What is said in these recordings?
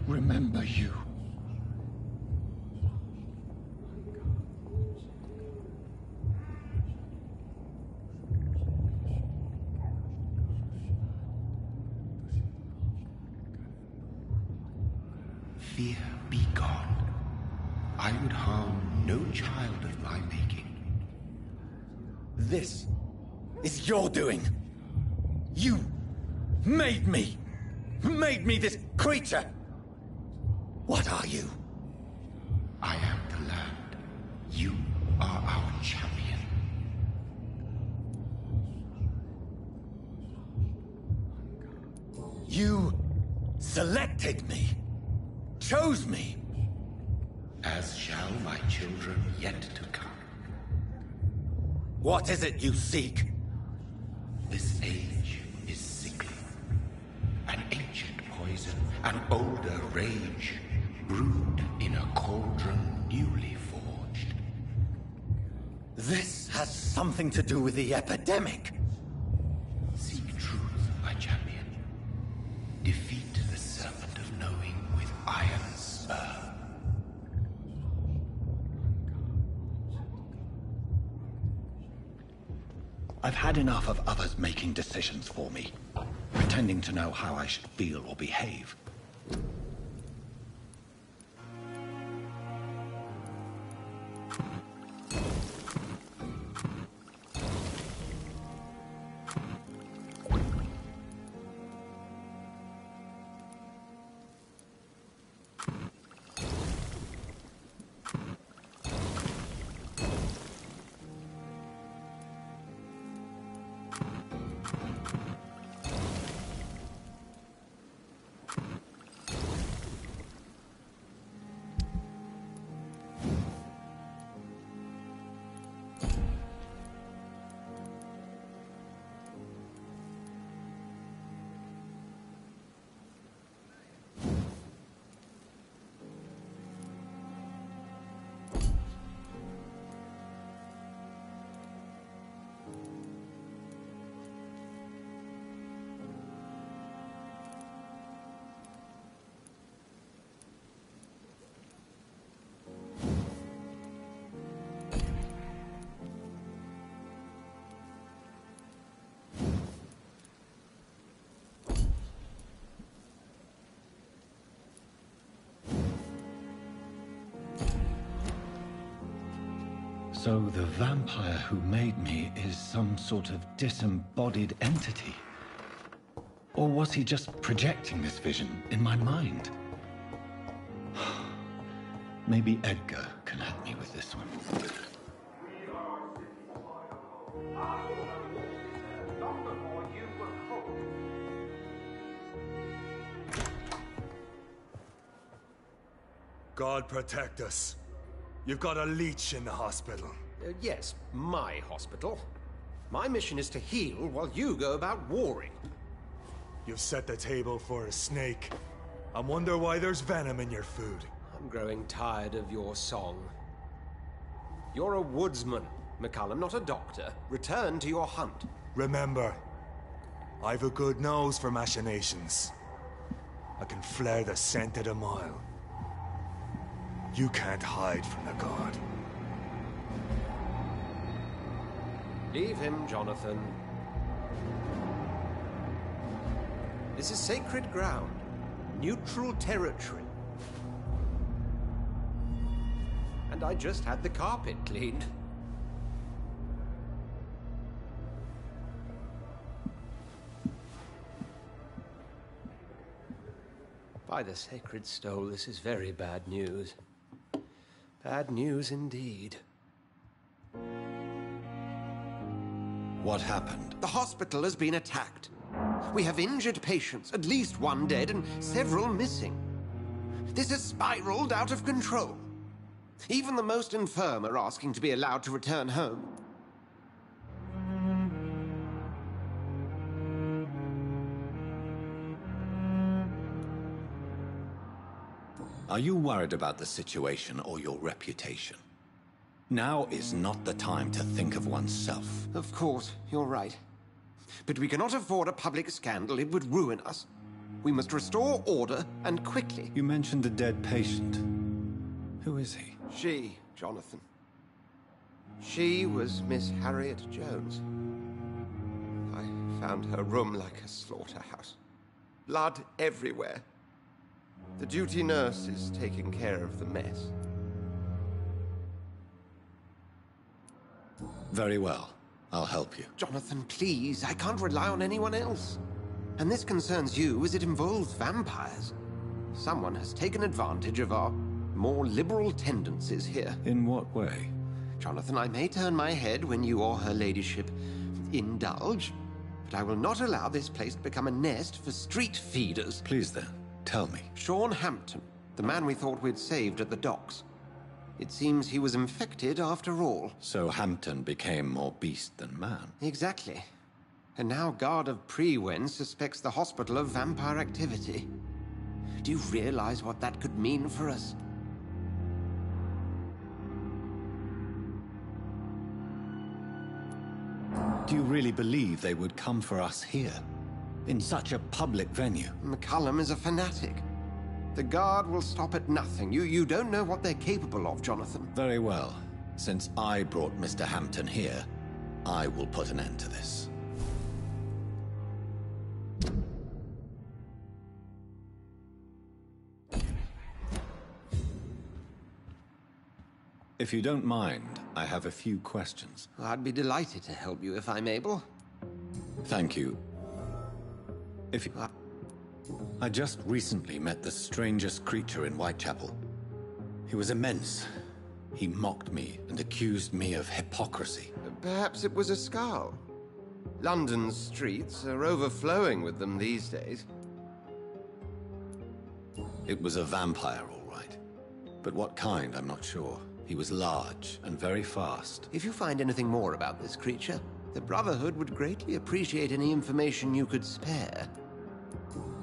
remember you. Fear be gone. I would harm no child of my making. This is your doing. You made me. Made me this creature. What are you? I am the land. You are our champion. You selected me. Chose me. As shall my children yet to come. What is it you seek? This age is sickly. An ancient poison, an older rage, brewed in a cauldron newly forged. This has something to do with the epidemic. Seek truth, my champion. Defeat the serpent of knowing with iron spur. I've had enough of others making decisions for me, pretending to know how I should feel or behave. So the vampire who made me is some sort of disembodied entity? Or was he just projecting this vision in my mind? Maybe Edgar can help me with this one. God protect us. You've got a leech in the hospital. Yes, my hospital. My mission is to heal while you go about warring. You've set the table for a snake. I wonder why there's venom in your food. I'm growing tired of your song. You're a woodsman, McCullum, not a doctor. Return to your hunt. Remember, I've a good nose for machinations. I can flare the scent at a mile. You can't hide from the god. Leave him, Jonathan. This is sacred ground. Neutral territory. And I just had the carpet cleaned. By the sacred stole, this is very bad news. Bad news indeed. What happened? The hospital has been attacked. We have injured patients, at least one dead and several missing. This has spiraled out of control. Even the most infirm are asking to be allowed to return home. Are you worried about the situation or your reputation? Now is not the time to think of oneself. Of course, you're right. But we cannot afford a public scandal. It would ruin us. We must restore order, and quickly. You mentioned the dead patient. Who is he? She, Jonathan. She was Miss Harriet Jones. I found her room like a slaughterhouse. Blood everywhere. The duty nurse is taking care of the mess. Very well. I'll help you. Jonathan, please. I can't rely on anyone else. And this concerns you as it involves vampires. Someone has taken advantage of our more liberal tendencies here. In what way? Jonathan, I may turn my head when you or her ladyship indulge, but I will not allow this place to become a nest for street feeders. Please then, tell me. Sean Hampton, the man we thought we'd saved at the docks. It seems he was infected after all. So Hampton became more beast than man. Exactly. And now Guard of Prewen suspects the hospital of vampire activity. Do you realize what that could mean for us? Do you really believe they would come for us here? In such a public venue? McCullum is a fanatic. The Guard will stop at nothing. You don't know what they're capable of, Jonathan. Very well. Since I brought Mr. Hampton here, I will put an end to this. If you don't mind, I have a few questions. I'd be delighted to help you if I'm able. Thank you. I just recently met the strangest creature in Whitechapel. He was immense. He mocked me and accused me of hypocrisy. Perhaps it was a skull. London's streets are overflowing with them these days. It was a vampire, all right. But what kind, I'm not sure. He was large and very fast. If you find anything more about this creature, the Brotherhood would greatly appreciate any information you could spare.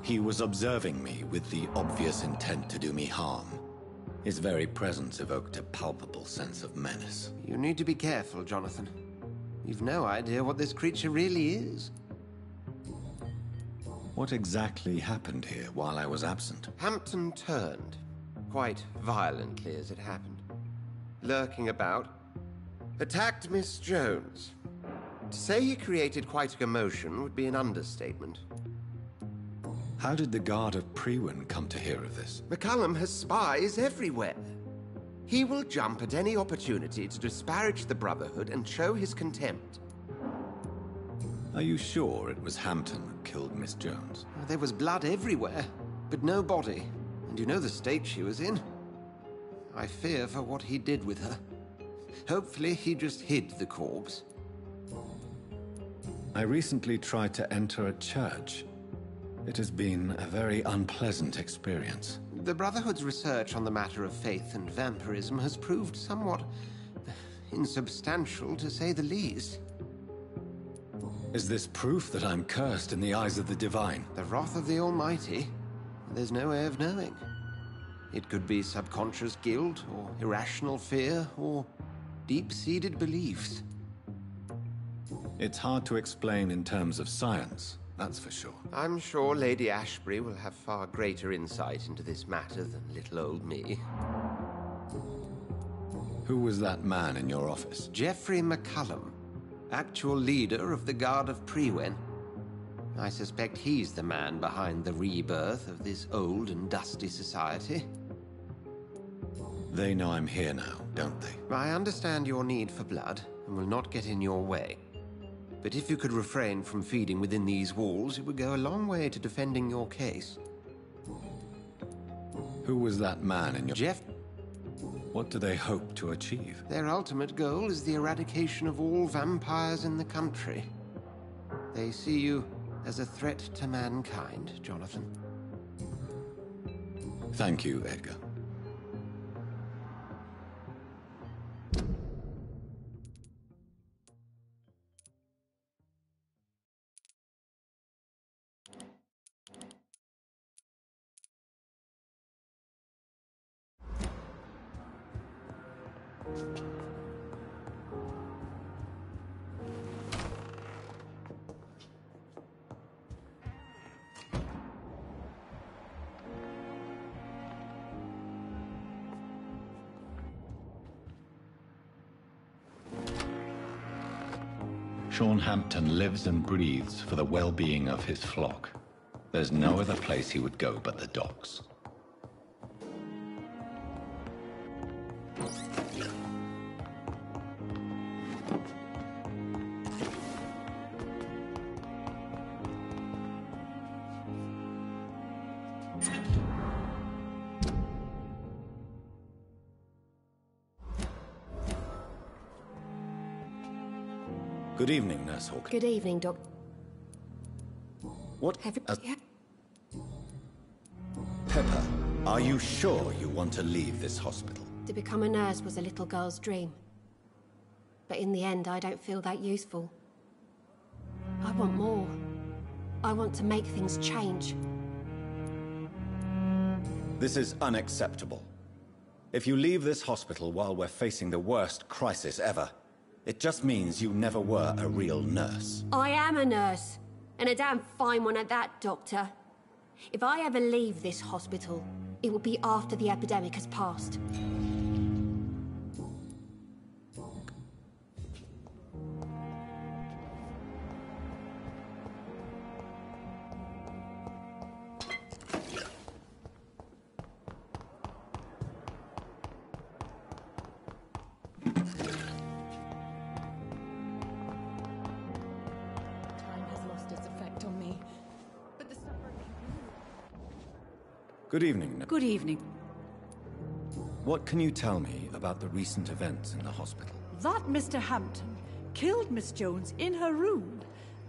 He was observing me with the obvious intent to do me harm. His very presence evoked a palpable sense of menace. You need to be careful, Jonathan. You've no idea what this creature really is. What exactly happened here while I was absent? Hampton turned, quite violently as it happened. Lurking about, attacked Miss Jones. To say he created quite a commotion would be an understatement. How did the Guard of Prewin come to hear of this? McCullum has spies everywhere. He will jump at any opportunity to disparage the Brotherhood and show his contempt. Are you sure it was Hampton who killed Miss Jones? There was blood everywhere, but no body. And you know the state she was in. I fear for what he did with her. Hopefully he just hid the corpse. I recently tried to enter a church. It has been a very unpleasant experience. The Brotherhood's research on the matter of faith and vampirism has proved somewhat insubstantial, to say the least. Is this proof that I'm cursed in the eyes of the divine? The wrath of the Almighty? There's no way of knowing. It could be subconscious guilt, or irrational fear, or deep-seated beliefs. It's hard to explain in terms of science, that's for sure. I'm sure Lady Ashbury will have far greater insight into this matter than little old me. Who was that man in your office? Geoffrey McCullum, actual leader of the Guard of Prewin. I suspect he's the man behind the rebirth of this old and dusty society. They know I'm here now, don't they? I understand your need for blood, and will not get in your way. But if you could refrain from feeding within these walls, it would go a long way to defending your case. Who was that man in your... Jeff? What do they hope to achieve? Their ultimate goal is the eradication of all vampires in the country. They see you as a threat to mankind, Jonathan. Thank you, Edgar. Sean Hampton lives and breathes for the well-being of his flock. There's no other place he would go but the docks. Good evening, Nurse Hawkins. Good evening, Doc. What? Have you... Pepper, are you sure you want to leave this hospital? To become a nurse was a little girl's dream. But in the end, I don't feel that useful. I want more. I want to make things change. This is unacceptable. If you leave this hospital while we're facing the worst crisis ever, it just means you never were a real nurse. I am a nurse, and a damn fine one at that, Doctor. If I ever leave this hospital, it will be after the epidemic has passed. Good evening. Good evening. What can you tell me about the recent events in the hospital? That Mr. Hampton killed Miss Jones in her room,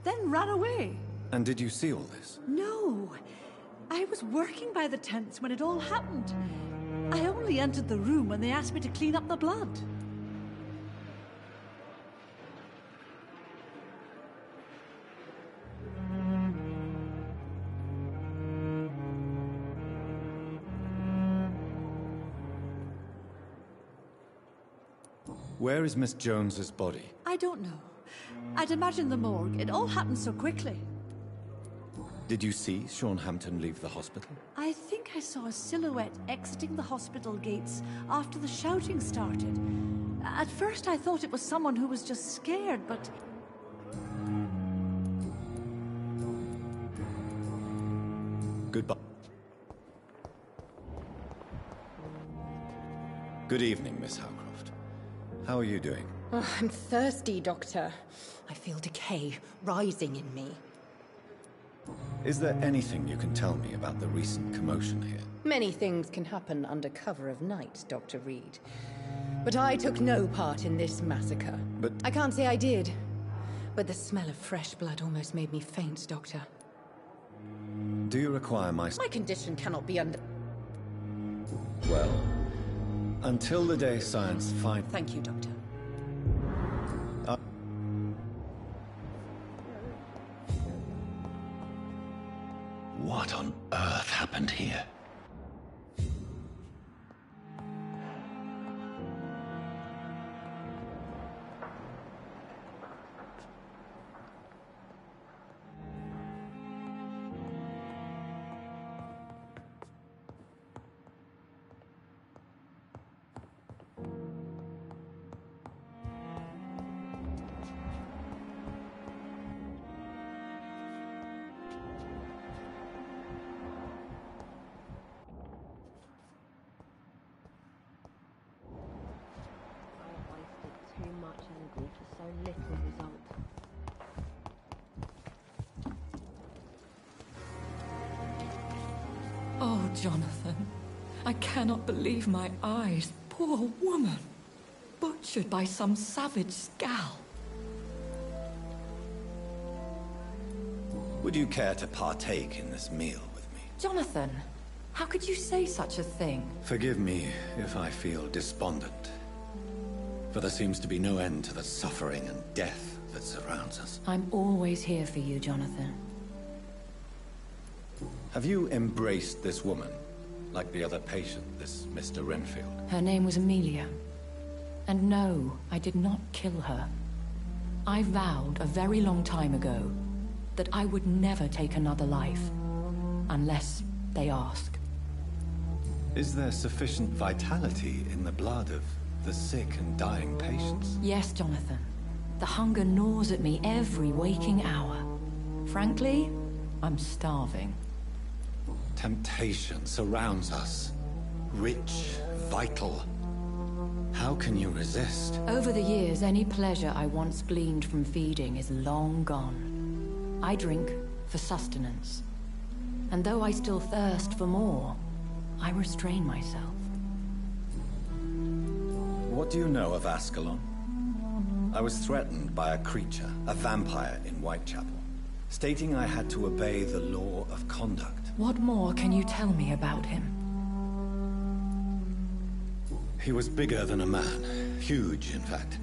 then ran away. And did you see all this? No. I was working by the tents when it all happened. I only entered the room when they asked me to clean up the blood. Where is Miss Jones's body? I don't know. I'd imagine the morgue. It all happened so quickly. Did you see Sean Hampton leave the hospital? I think I saw a silhouette exiting the hospital gates after the shouting started. At first I thought it was someone who was just scared, but... Goodbye. Good evening, Miss Howcroft. How are you doing? Oh, I'm thirsty, Doctor. I feel decay rising in me. Is there anything you can tell me about the recent commotion here? Many things can happen under cover of night, Dr. Reed. But I took no part in this massacre. But... I can't say I did. But the smell of fresh blood almost made me faint, Doctor. Do you require my... My condition cannot be under... Well, until the day science finds... Thank you, Doctor. What on earth happened here? Too much energy for so little result. Oh, Jonathan, I cannot believe my eyes. Poor woman, butchered by some savage scowl. Would you care to partake in this meal with me? Jonathan, how could you say such a thing? Forgive me if I feel despondent. For there seems to be no end to the suffering and death that surrounds us. I'm always here for you, Jonathan. Have you embraced this woman, like the other patient, this Mr. Renfield? Her name was Amelia. And no, I did not kill her. I vowed a very long time ago that I would never take another life, unless they ask. Is there sufficient vitality in the blood of the sick and dying patients? Yes, Jonathan. The hunger gnaws at me every waking hour. Frankly, I'm starving. Temptation surrounds us. Rich, vital. How can you resist? Over the years, any pleasure I once gleaned from feeding is long gone. I drink for sustenance. And though I still thirst for more, I restrain myself. What do you know of Ascalon? I was threatened by a creature, a vampire in Whitechapel, stating I had to obey the law of conduct. What more can you tell me about him? He was bigger than a man. Huge, in fact.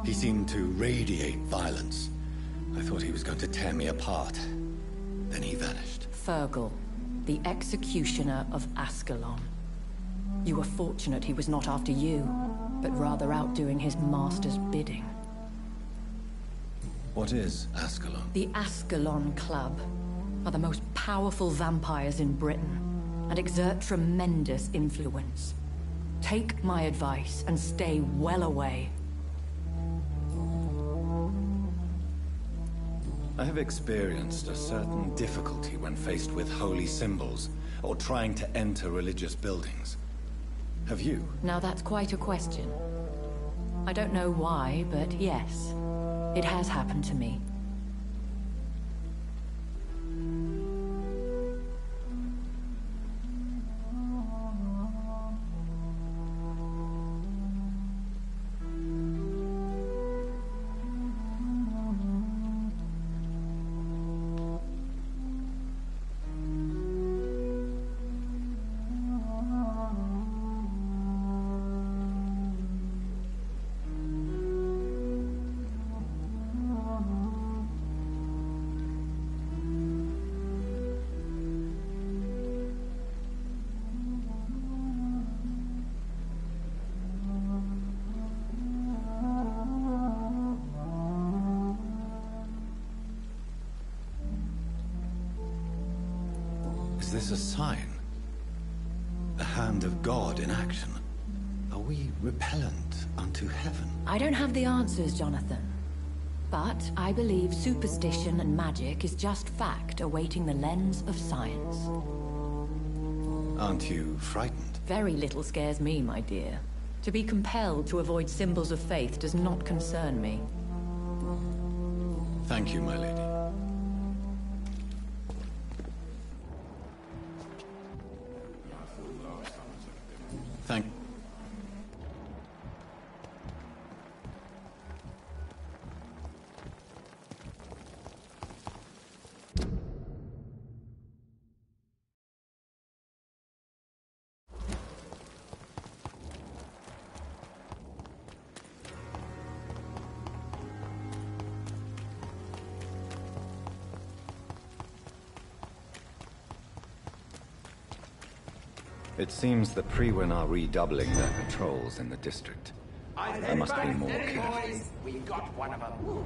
He seemed to radiate violence. I thought he was going to tear me apart. Then he vanished. Fergal, the executioner of Ascalon. You were fortunate he was not after you, but rather out doing his master's bidding. What is Ascalon? The Ascalon Club are the most powerful vampires in Britain and exert tremendous influence. Take my advice and stay well away. I have experienced a certain difficulty when faced with holy symbols or trying to enter religious buildings. Have you? Now that's quite a question. I don't know why, but yes, it has happened to me. Is this a sign? The hand of God in action? Are we repellent unto heaven? I don't have the answers, Jonathan. But I believe superstition and magic is just fact awaiting the lens of science. Aren't you frightened? Very little scares me, my dear. To be compelled to avoid symbols of faith does not concern me. Thank you, my lady. Thank... It seems the Priwen are redoubling their patrols in the district. I must be more careful. We got one of them.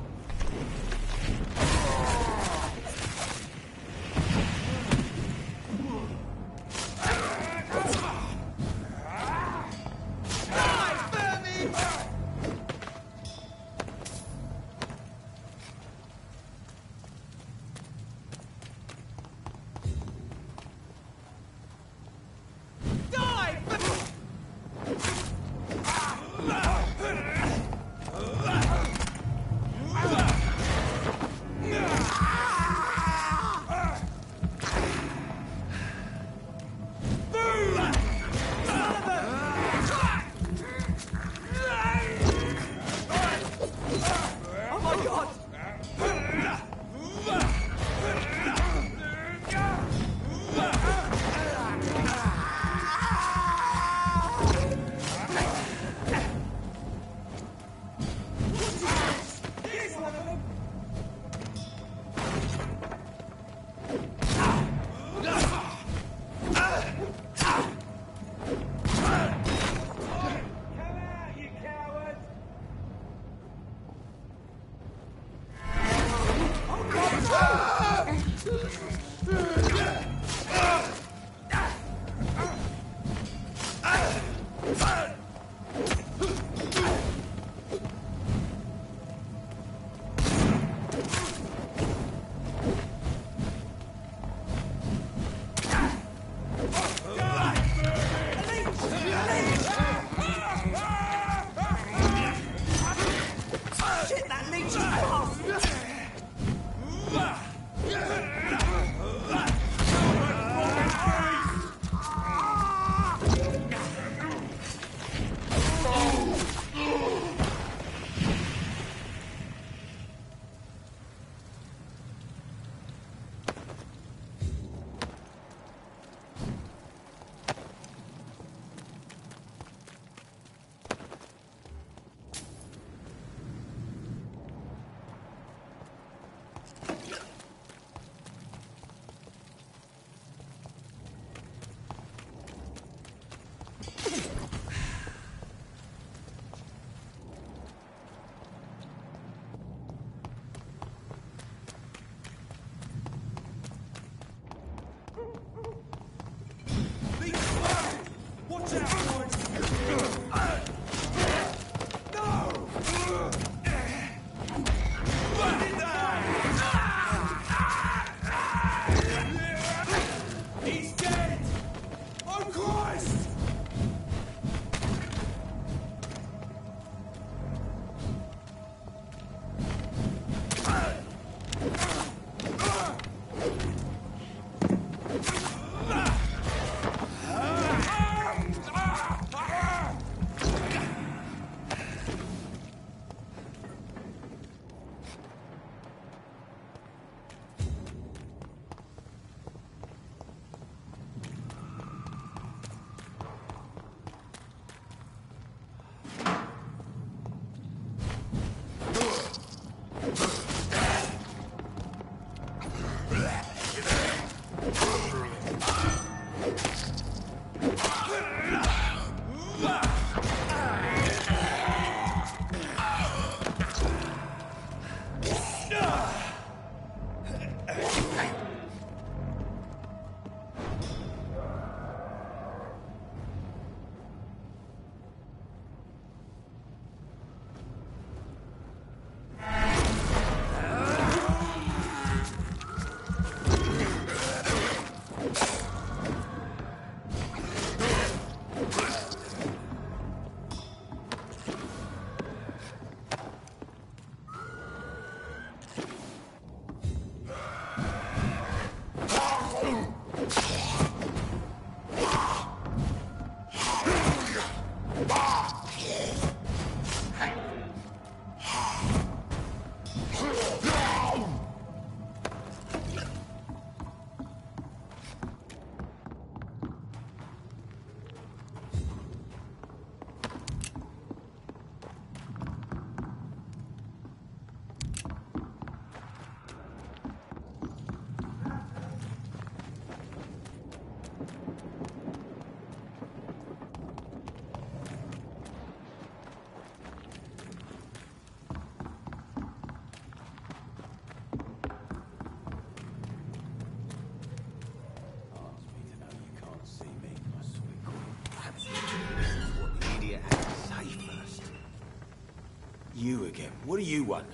again. What do you want?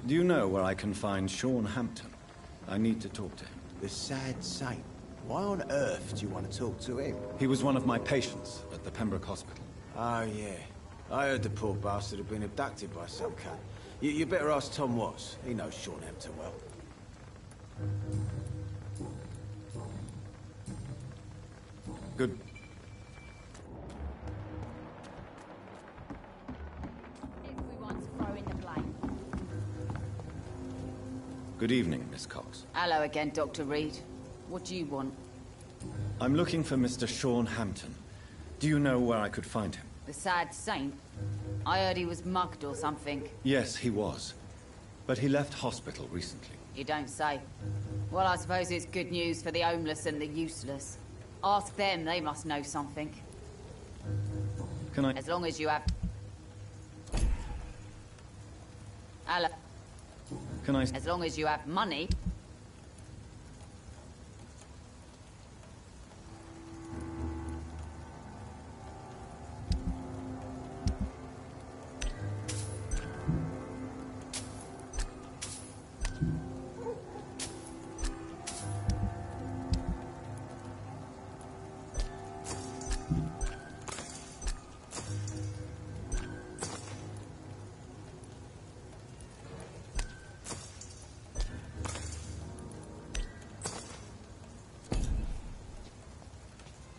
Do you know where I can find Sean Hampton? I need to talk to him. The sad saint. Why on earth do you want to talk to him? He was one of my patients at the Pembroke Hospital. Oh, yeah. I heard the poor bastard had been abducted by some cunt. You better ask Tom Watts. He knows Sean Hampton well. Good. Everyone's throwing the blame. Good evening, Miss Cox. Hello again, Dr. Reed. What do you want? I'm looking for Mr. Sean Hampton. Do you know where I could find him? The sad saint? I heard he was mugged or something. Yes, he was. But he left hospital recently. You don't say. Well, I suppose it's good news for the homeless and the useless. Ask them, they must know something. Can I... As long as you have... Hello. Can I... As long as you have money...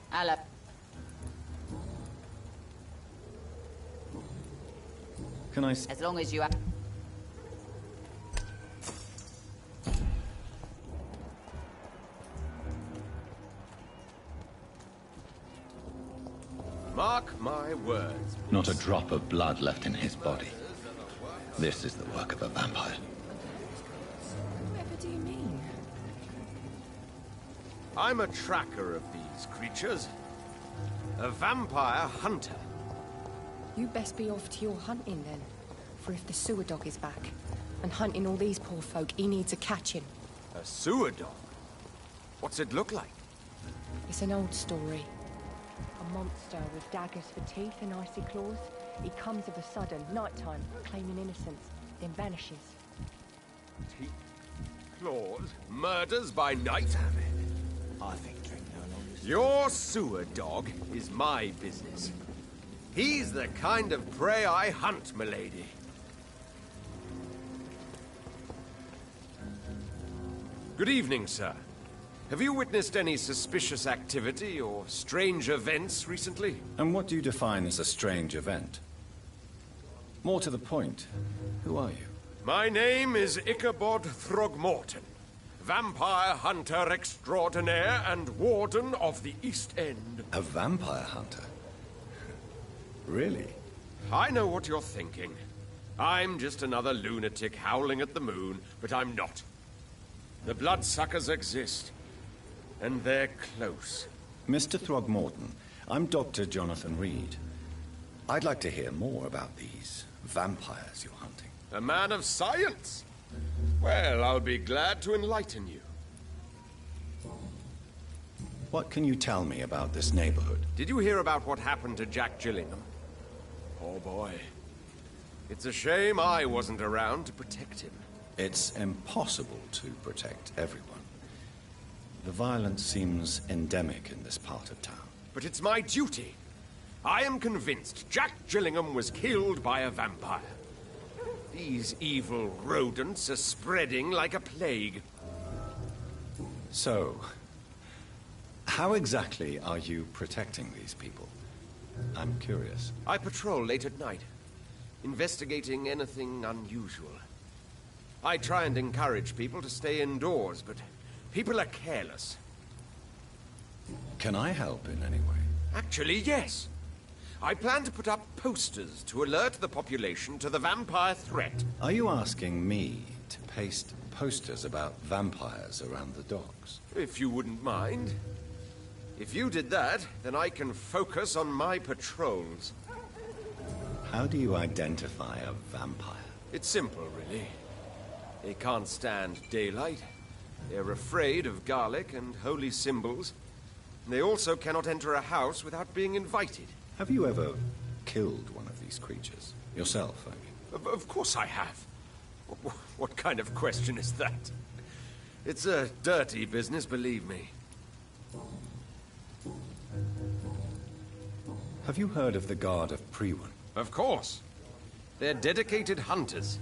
Hello. Can I... As long as you have... Mark my words. Not a drop of blood left in his body. This is the work of a vampire. Whatever do you mean? I'm a tracker of these creatures. A vampire hunter. You best be off to your hunting then. For if the sewer dog is back, and hunting all these poor folk, he needs a catching. A sewer dog? What's it look like? It's an old story. A monster with daggers for teeth and icy claws. He comes of a sudden, nighttime, claiming innocence, then vanishes. Teeth, claws, murders by night? I think drink no longer. Your sewer dog is my business. He's the kind of prey I hunt, milady. Good evening, sir. Have you witnessed any suspicious activity or strange events recently? And what do you define as a strange event? More to the point, who are you? My name is Ichabod Throgmorton, vampire hunter extraordinaire and warden of the East End. A vampire hunter? Really? I know what you're thinking. I'm just another lunatic howling at the moon, but I'm not. The bloodsuckers exist, and they're close. Mr. Throgmorton, I'm Dr. Jonathan Reed. I'd like to hear more about these vampires you're hunting. A man of science? Well, I'll be glad to enlighten you. What can you tell me about this neighborhood? Did you hear about what happened to Jack Gillingham? Oh boy. It's a shame I wasn't around to protect him. It's impossible to protect everyone. The violence seems endemic in this part of town. But it's my duty. I am convinced Jack Gillingham was killed by a vampire. These evil rodents are spreading like a plague. So, how exactly are you protecting these people? I'm curious. I patrol late at night, investigating anything unusual. I try and encourage people to stay indoors, but people are careless. Can I help in any way? Actually, yes. I plan to put up posters to alert the population to the vampire threat. Are you asking me to paste posters about vampires around the docks? If you wouldn't mind. If you did that, then I can focus on my patrols. How do you identify a vampire? It's simple, really. They can't stand daylight. They're afraid of garlic and holy symbols. They also cannot enter a house without being invited. Have you ever killed one of these creatures? Yourself, I mean. Of course I have. What kind of question is that? It's a dirty business, believe me. Have you heard of the Guard of Priwen? Of course. They're dedicated hunters.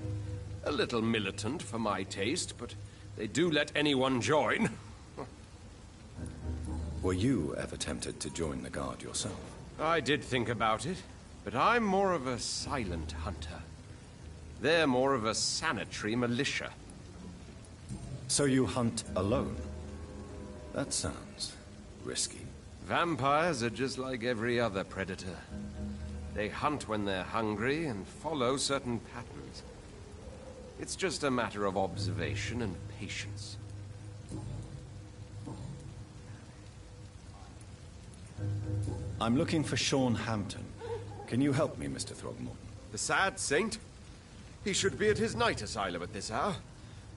A little militant for my taste, but they do let anyone join. Were you ever tempted to join the Guard yourself? I did think about it, but I'm more of a silent hunter. They're more of a sanitary militia. So you hunt alone? That sounds risky. Vampires are just like every other predator. They hunt when they're hungry and follow certain patterns. It's just a matter of observation and patience. I'm looking for Sean Hampton. Can you help me, Mr. Throgmorton? The sad saint? He should be at his night asylum at this hour.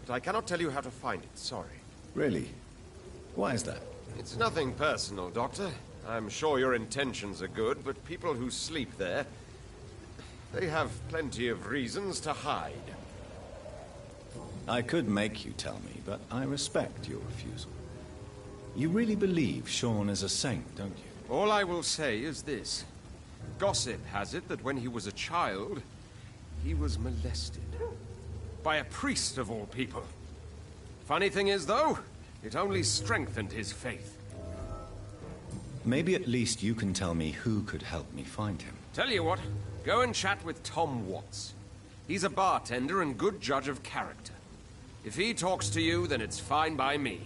But I cannot tell you how to find it, sorry. Really? Why is that? It's nothing personal, Doctor. I'm sure your intentions are good, but people who sleep there, they have plenty of reasons to hide. I could make you tell me, but I respect your refusal. You really believe Sean is a saint, don't you? All I will say is this. Gossip has it that when he was a child, he was molested. By a priest of all people. Funny thing is, though, it only strengthened his faith. Maybe at least you can tell me who could help me find him. Tell you what, go and chat with Tom Watts. He's a bartender and good judge of character. If he talks to you, then it's fine by me.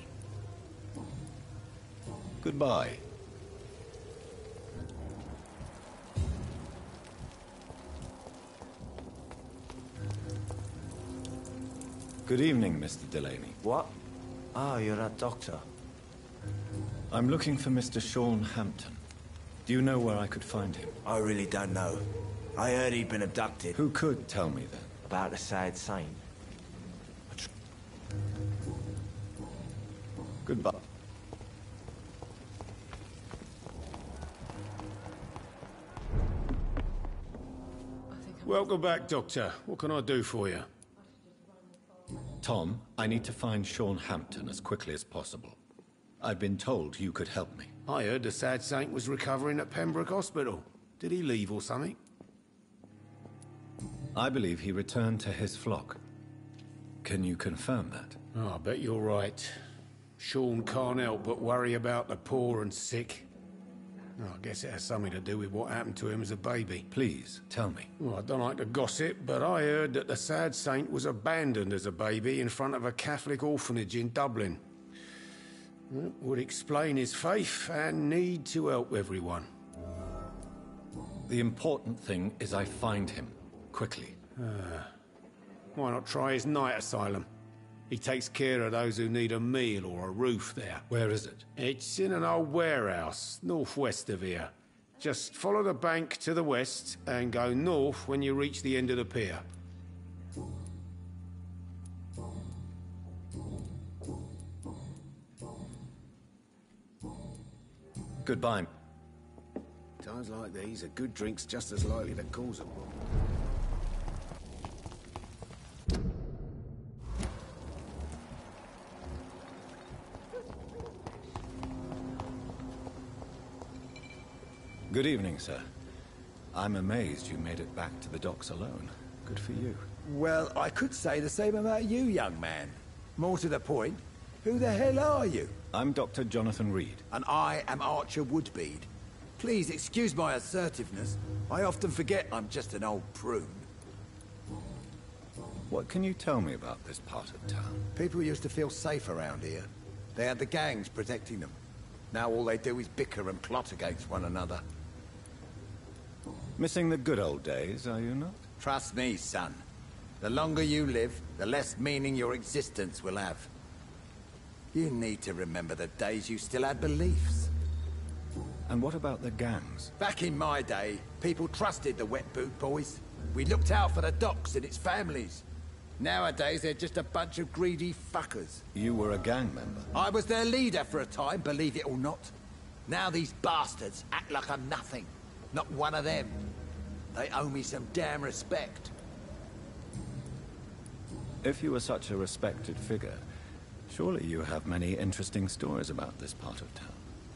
Goodbye. Good evening, Mr. Delaney. What? Ah, you're a doctor. I'm looking for Mr. Sean Hampton. Do you know where I could find him? I really don't know. I heard he'd been abducted. Who could tell me then? About the sad saint. Goodbye. Welcome back, Doctor. What can I do for you? Tom, I need to find Sean Hampton as quickly as possible. I've been told you could help me. I heard the sad saint was recovering at Pembroke Hospital. Did he leave or something? I believe he returned to his flock. Can you confirm that? Oh, I bet you're right. Sean can't help but worry about the poor and sick. Oh, I guess it has something to do with what happened to him as a baby. Please, tell me. Well, I don't like to gossip, but I heard that the sad saint was abandoned as a baby in front of a Catholic orphanage in Dublin. That would explain his faith and need to help everyone. The important thing is I find him, quickly. Why not try his night asylum? He takes care of those who need a meal or a roof there. Where is it? It's in an old warehouse, northwest of here. Just follow the bank to the west and go north when you reach the end of the pier. Goodbye. Times like these, a good drink's just as likely to cause them. Good evening, sir. I'm amazed you made it back to the docks alone. Good for you. Well, I could say the same about you, young man. More to the point, who the hell are you? I'm Dr. Jonathan Reed. And I am Archer Woodbead. Please excuse my assertiveness. I often forget I'm just an old prune. What can you tell me about this part of town? People used to feel safe around here. They had the gangs protecting them. Now all they do is bicker and plot against one another. Missing the good old days, are you not? Trust me, son. The longer you live, the less meaning your existence will have. You need to remember the days you still had beliefs. And what about the gangs? Back in my day, people trusted the wet boot boys. We looked out for the docks and its families. Nowadays, they're just a bunch of greedy fuckers. You were a gang member? I was their leader for a time, believe it or not. Now these bastards act like I'm nothing. Not one of them. They owe me some damn respect. If you were such a respected figure, surely you have many interesting stories about this part of town.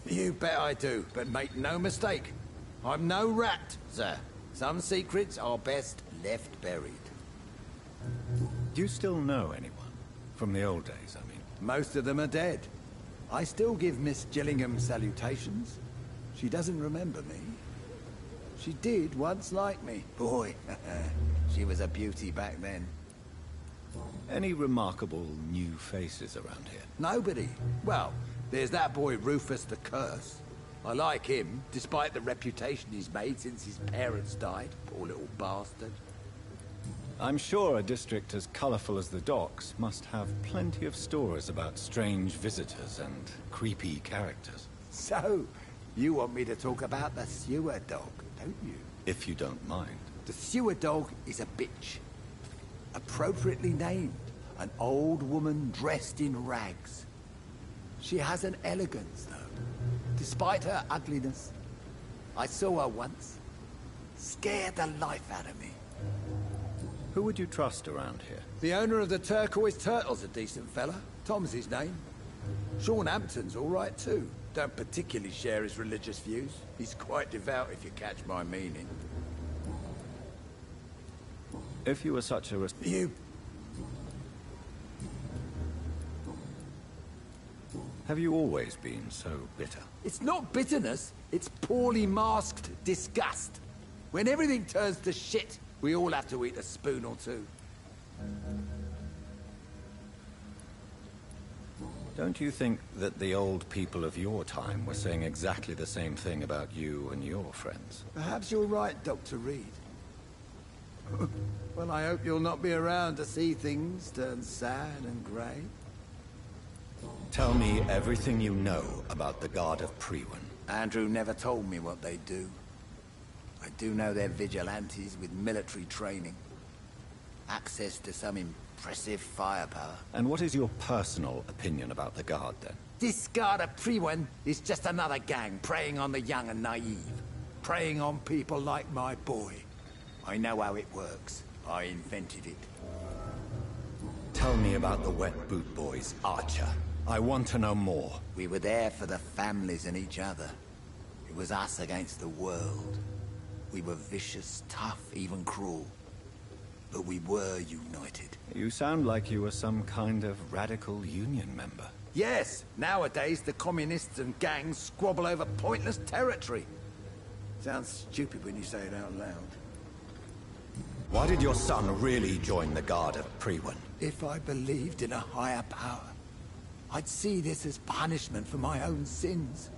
You bet I do, but make no mistake. I'm no rat, sir. Some secrets are best left buried. Do you still know anyone? From the old days, I mean. Most of them are dead. I still give Miss Gillingham salutations. She doesn't remember me. She did once like me. Boy, she was a beauty back then. Any remarkable new faces around here? Nobody. Well, there's that boy Rufus the Curse. I like him, despite the reputation he's made since his parents died. Poor little bastard. I'm sure a district as colorful as the docks must have plenty of stories about strange visitors and creepy characters. So, you want me to talk about the sewer dog, don't you? If you don't mind. The sewer dog is a bitch. Appropriately named. An old woman dressed in rags. She has an elegance, though, despite her ugliness. I saw her once. Scared the life out of me. Who would you trust around here? The owner of the Turquoise Turtle's a decent fella. Tom's his name. Sean Hampton's all right, too. Don't particularly share his religious views. He's quite devout, if you catch my meaning. If you were such a... You... Have you always been so bitter? It's not bitterness. It's poorly masked disgust. When everything turns to shit, we all have to eat a spoon or two. Don't you think that the old people of your time were saying exactly the same thing about you and your friends? Perhaps you're right, Dr. Reed. Well, I hope you'll not be around to see things turn sad and grey. Tell me everything you know about the Guard of Priwen. Andrew never told me what they do. I do know they're vigilantes with military training. Access to some impressive firepower. And what is your personal opinion about the Guard, then? This Guard of Priwen is just another gang preying on the young and naive. Preying on people like my boy. I know how it works. I invented it. Tell me about the Wet Boot Boys, Archer. I want to know more. We were there for the families and each other. It was us against the world. We were vicious, tough, even cruel. But we were united. You sound like you were some kind of radical union member. Yes, nowadays the communists and gangs squabble over pointless territory. Sounds stupid when you say it out loud. Why did your son really join the Guard of Priwen? If I believed in a higher power, I'd see this as punishment for my own sins.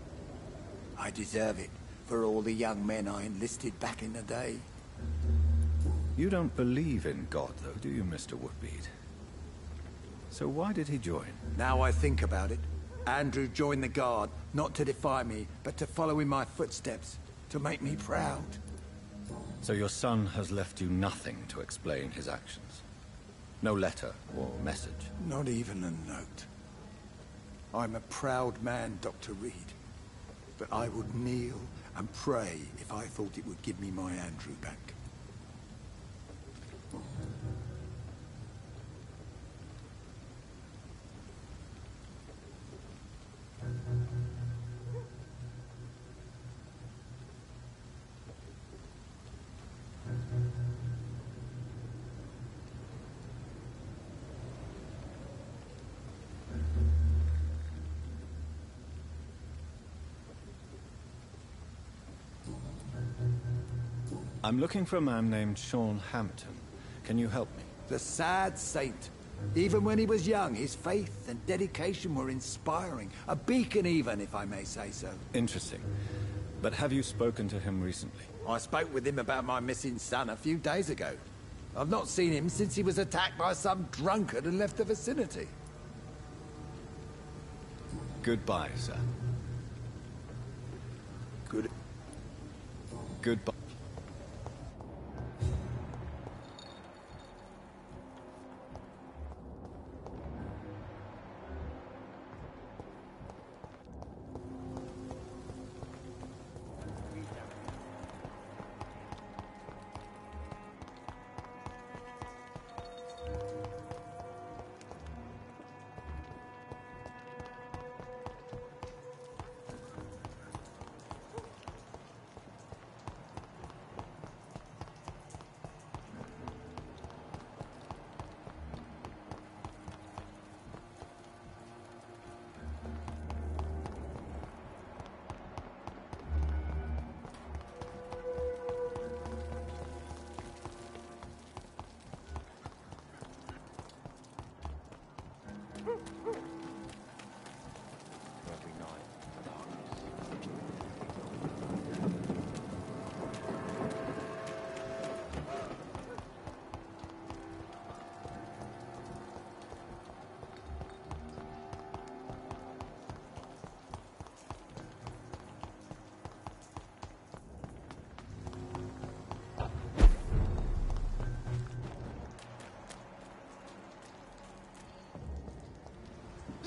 I deserve it for all the young men I enlisted back in the day. You don't believe in God, though, do you, Mr. Woodbead? So why did he join? Now I think about it, Andrew joined the Guard, not to defy me, but to follow in my footsteps, to make me proud. So your son has left you nothing to explain his actions? No letter or message? Not even a note. I'm a proud man, Dr. Reed. But I would kneel and pray if I thought it would give me my Andrew back. I'm looking for a man named Sean Hampton. Can you help me? The sad saint. Even when he was young, his faith and dedication were inspiring. A beacon even, if I may say so. Interesting. But have you spoken to him recently? I spoke with him about my missing son a few days ago. I've not seen him since he was attacked by some drunkard and left the vicinity. Goodbye, sir. Goodbye.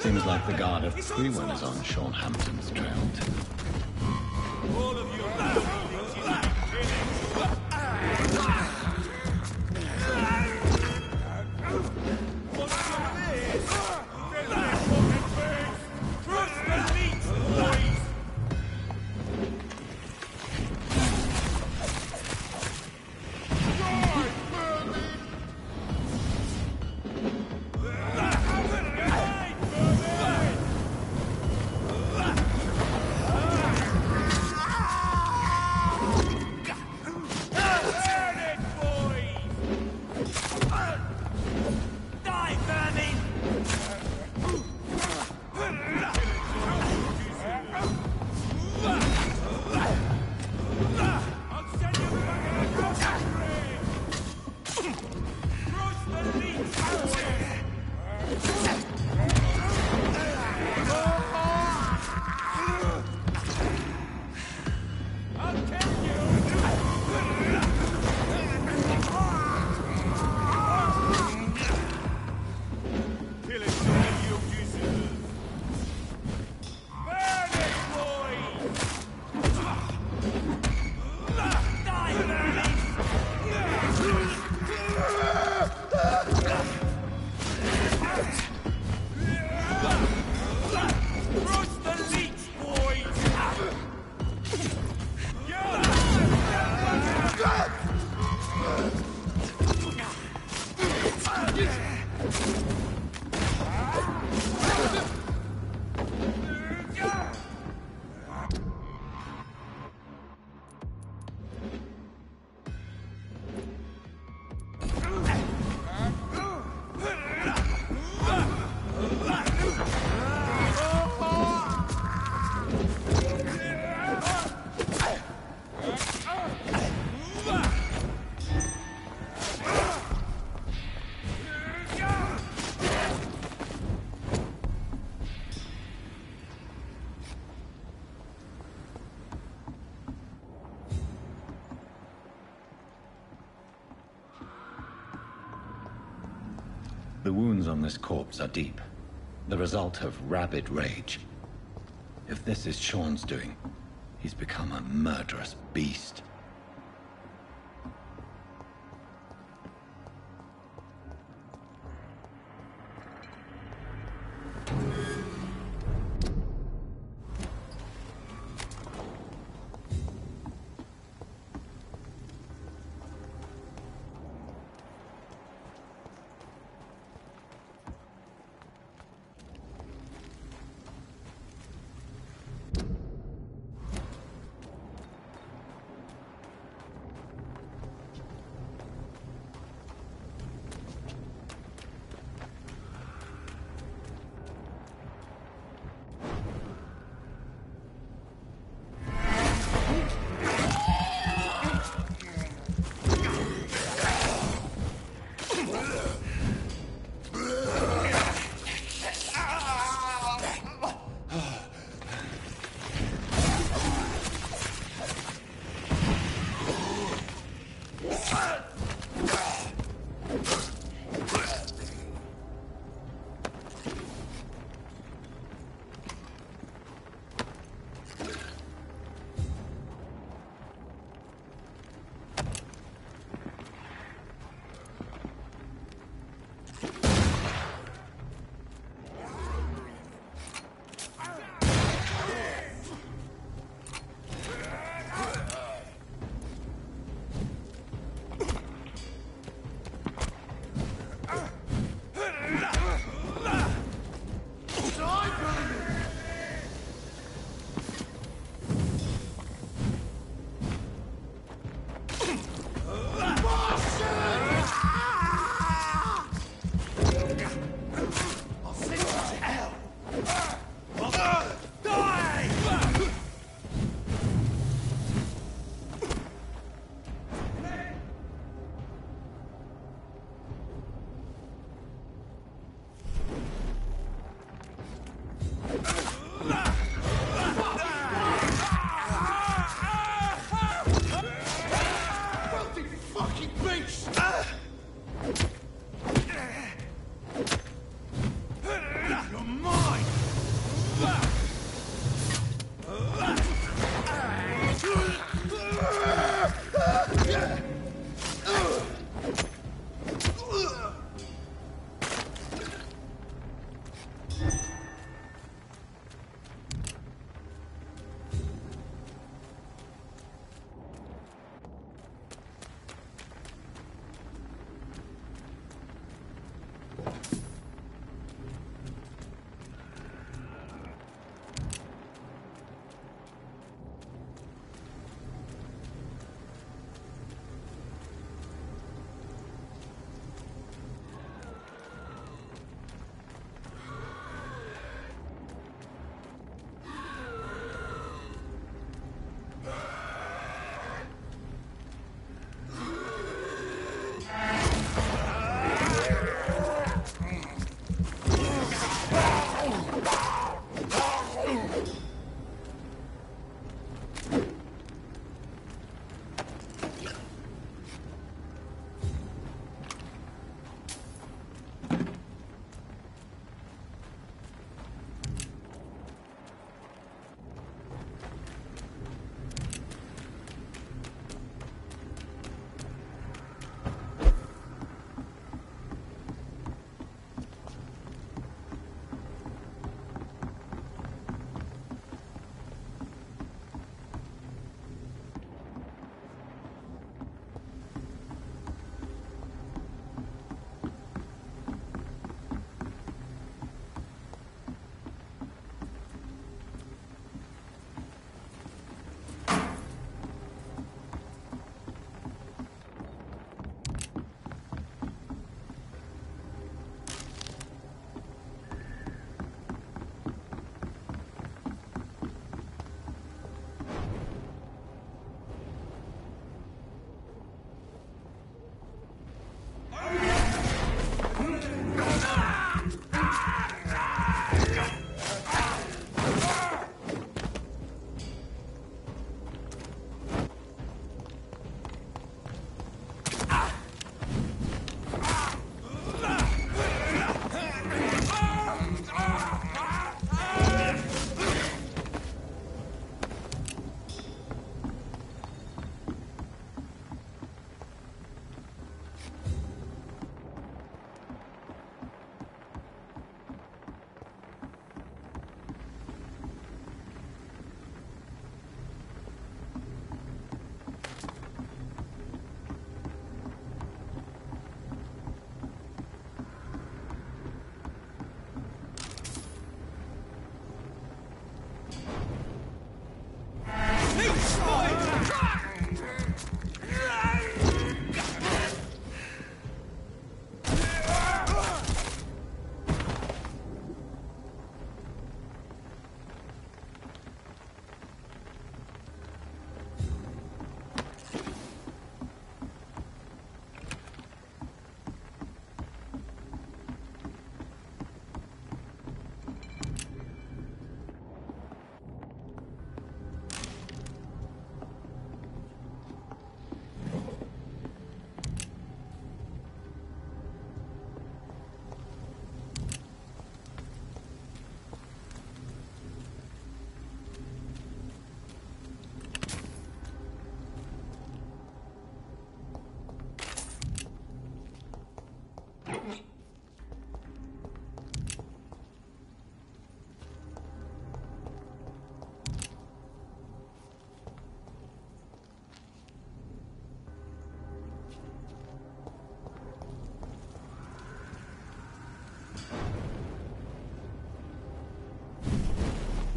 Seems like the guard of Prewin is on Sean Hampton's trail too. All of you The wounds on this corpse are deep, the result of rabid rage. If this is Sean's doing, he's become a murderous beast.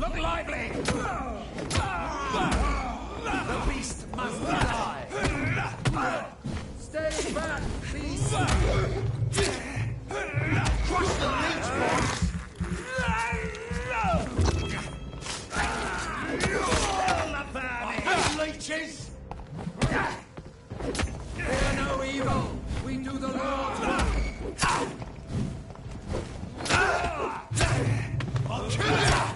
Look lively! The beast must die! Stay back, beast! Crush the leech, boss! Leeches! Fear no evil! We do the Lord's work! I'll kill you!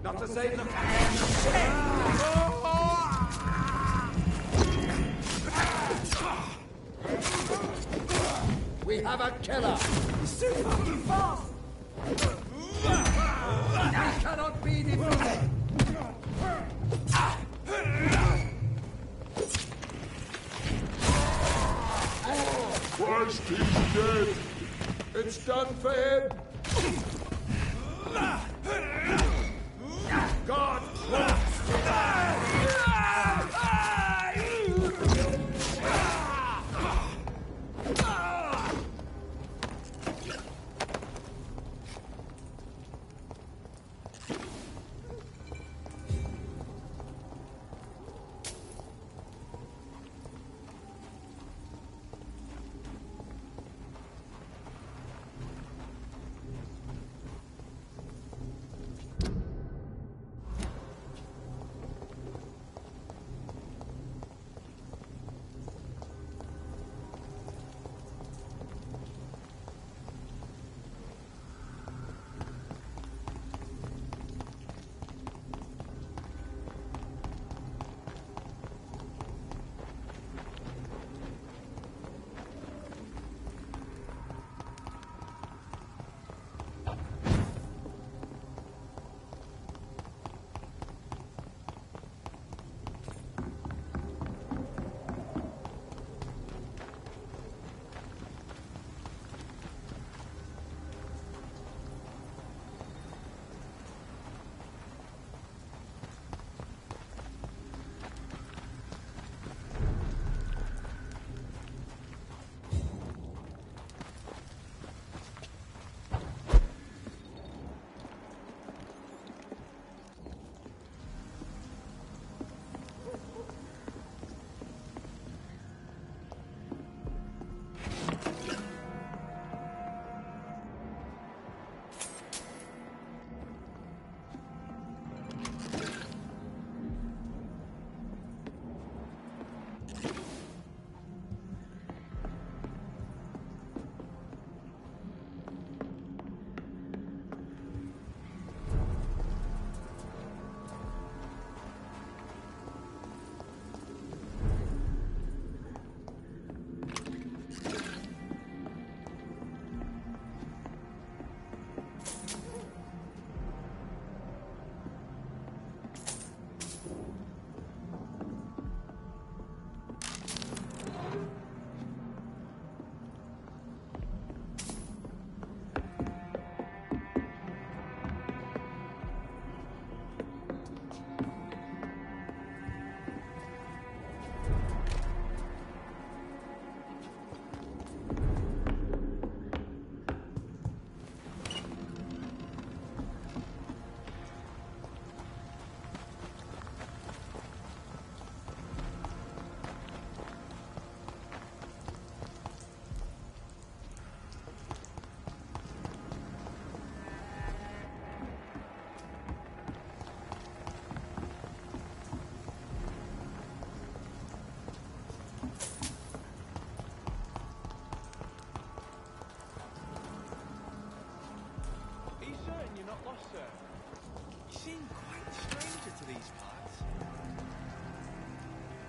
Not to say look We have a killer! He's too fucking fast! He cannot be defeated! Christ, he's dead! It's done for him! God!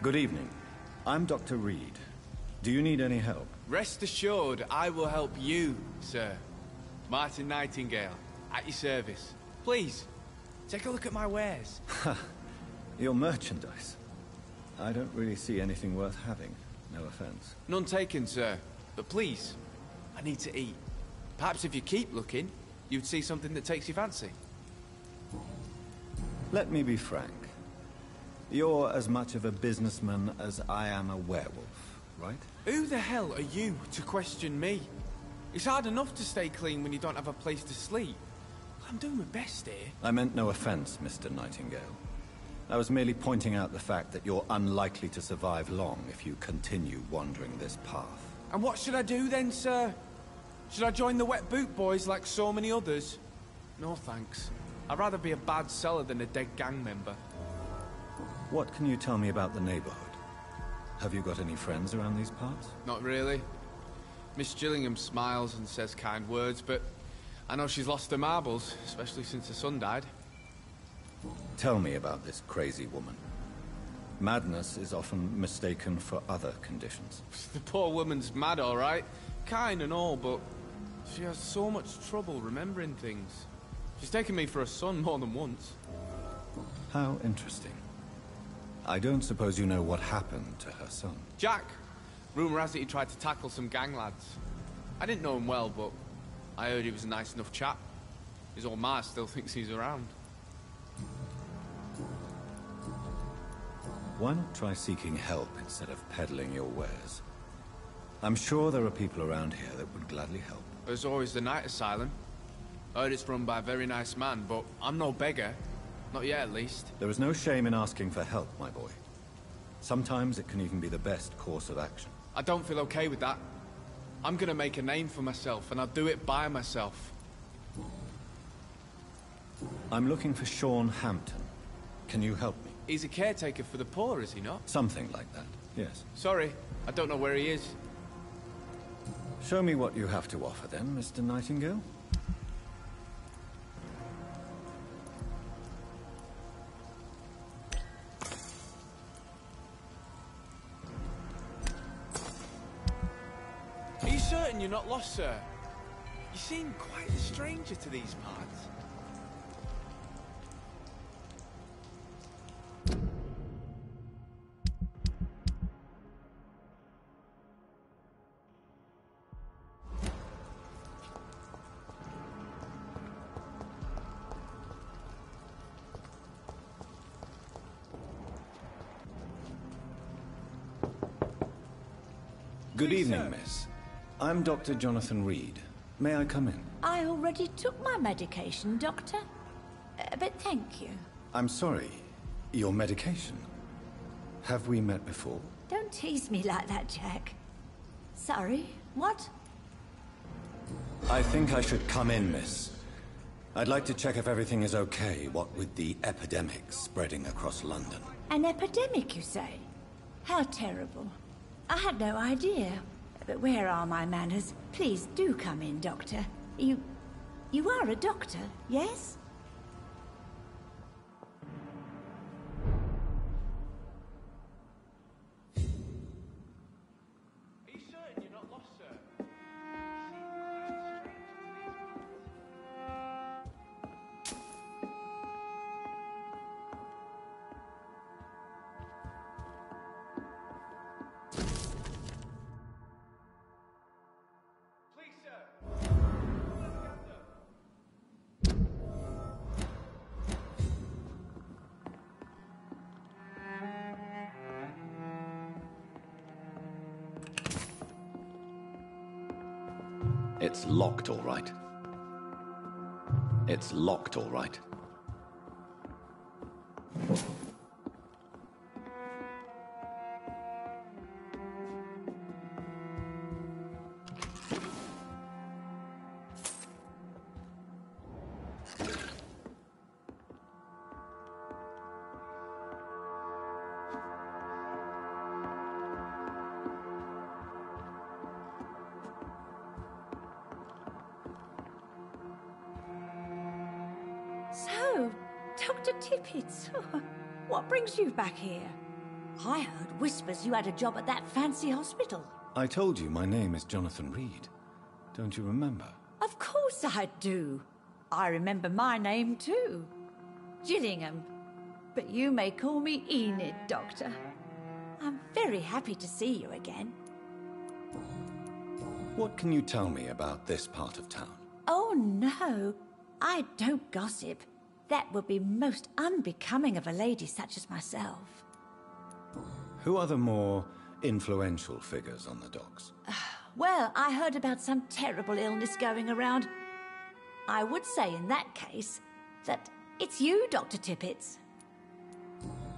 Good evening. I'm Dr. Reed. Do you need any help? Rest assured, I will help you, sir. Martin Nightingale, at your service. Please, take a look at my wares. Your merchandise. I don't really see anything worth having. No offense. None taken, sir. But please, I need to eat. Perhaps if you keep looking, you'd see something that takes your fancy. Let me be frank. You're as much of a businessman as I am a werewolf, right? Who the hell are you to question me? It's hard enough to stay clean when you don't have a place to sleep. I'm doing my best here. I meant no offense, Mr. Nightingale. I was merely pointing out the fact that you're unlikely to survive long if you continue wandering this path. And what should I do then, sir? Should I join the wet boot boys like so many others? No thanks. I'd rather be a bad seller than a dead gang member. What can you tell me about the neighborhood? Have you got any friends around these parts? Not really. Miss Gillingham smiles and says kind words, but I know she's lost her marbles, especially since her son died. Tell me about this crazy woman. Madness is often mistaken for other conditions. The poor woman's mad, all right. Kind and all, but she has so much trouble remembering things. She's taken me for a son more than once. How interesting. I don't suppose you know what happened to her son. Jack. Rumour has it he tried to tackle some gang lads. I didn't know him well, but I heard he was a nice enough chap. His old ma still thinks he's around. Why not try seeking help instead of peddling your wares? I'm sure there are people around here that would gladly help. There's always the night asylum. I heard it's run by a very nice man, but I'm no beggar. Not yet, at least. There is no shame in asking for help, my boy. Sometimes it can even be the best course of action. I don't feel okay with that. I'm gonna make a name for myself, and I'll do it by myself. I'm looking for Sean Hampton. Can you help me? He's a caretaker for the poor, is he not? Something like that, yes. Sorry, I don't know where he is. Show me what you have to offer then, Mr. Nightingale. Are you certain you're not lost, sir? You seem quite a stranger to these parts. Good evening, miss. I'm Dr. Jonathan Reed. May I come in? I already took my medication, Doctor. But thank you. I'm sorry. Your medication? Have we met before? Don't tease me like that, Jack. Sorry, what? I think I should come in, miss. I'd like to check if everything is okay, what with the epidemic spreading across London. An epidemic, you say? How terrible. I had no idea. But where are my manners? Please do come in, Doctor. You are a doctor, yes? It's locked, all right. It's locked, all right. So, Dr. Tippett, what brings you back here? I heard whispers you had a job at that fancy hospital. I told you my name is Jonathan Reed. Don't you remember? Of course I do. I remember my name too. Gillingham. But you may call me Enid, Doctor. I'm very happy to see you again. What can you tell me about this part of town? Oh no, I don't gossip. That would be most unbecoming of a lady such as myself. Who are the more influential figures on the docks? Well, I heard about some terrible illness going around. I would say in that case that it's you, Dr. Tippett.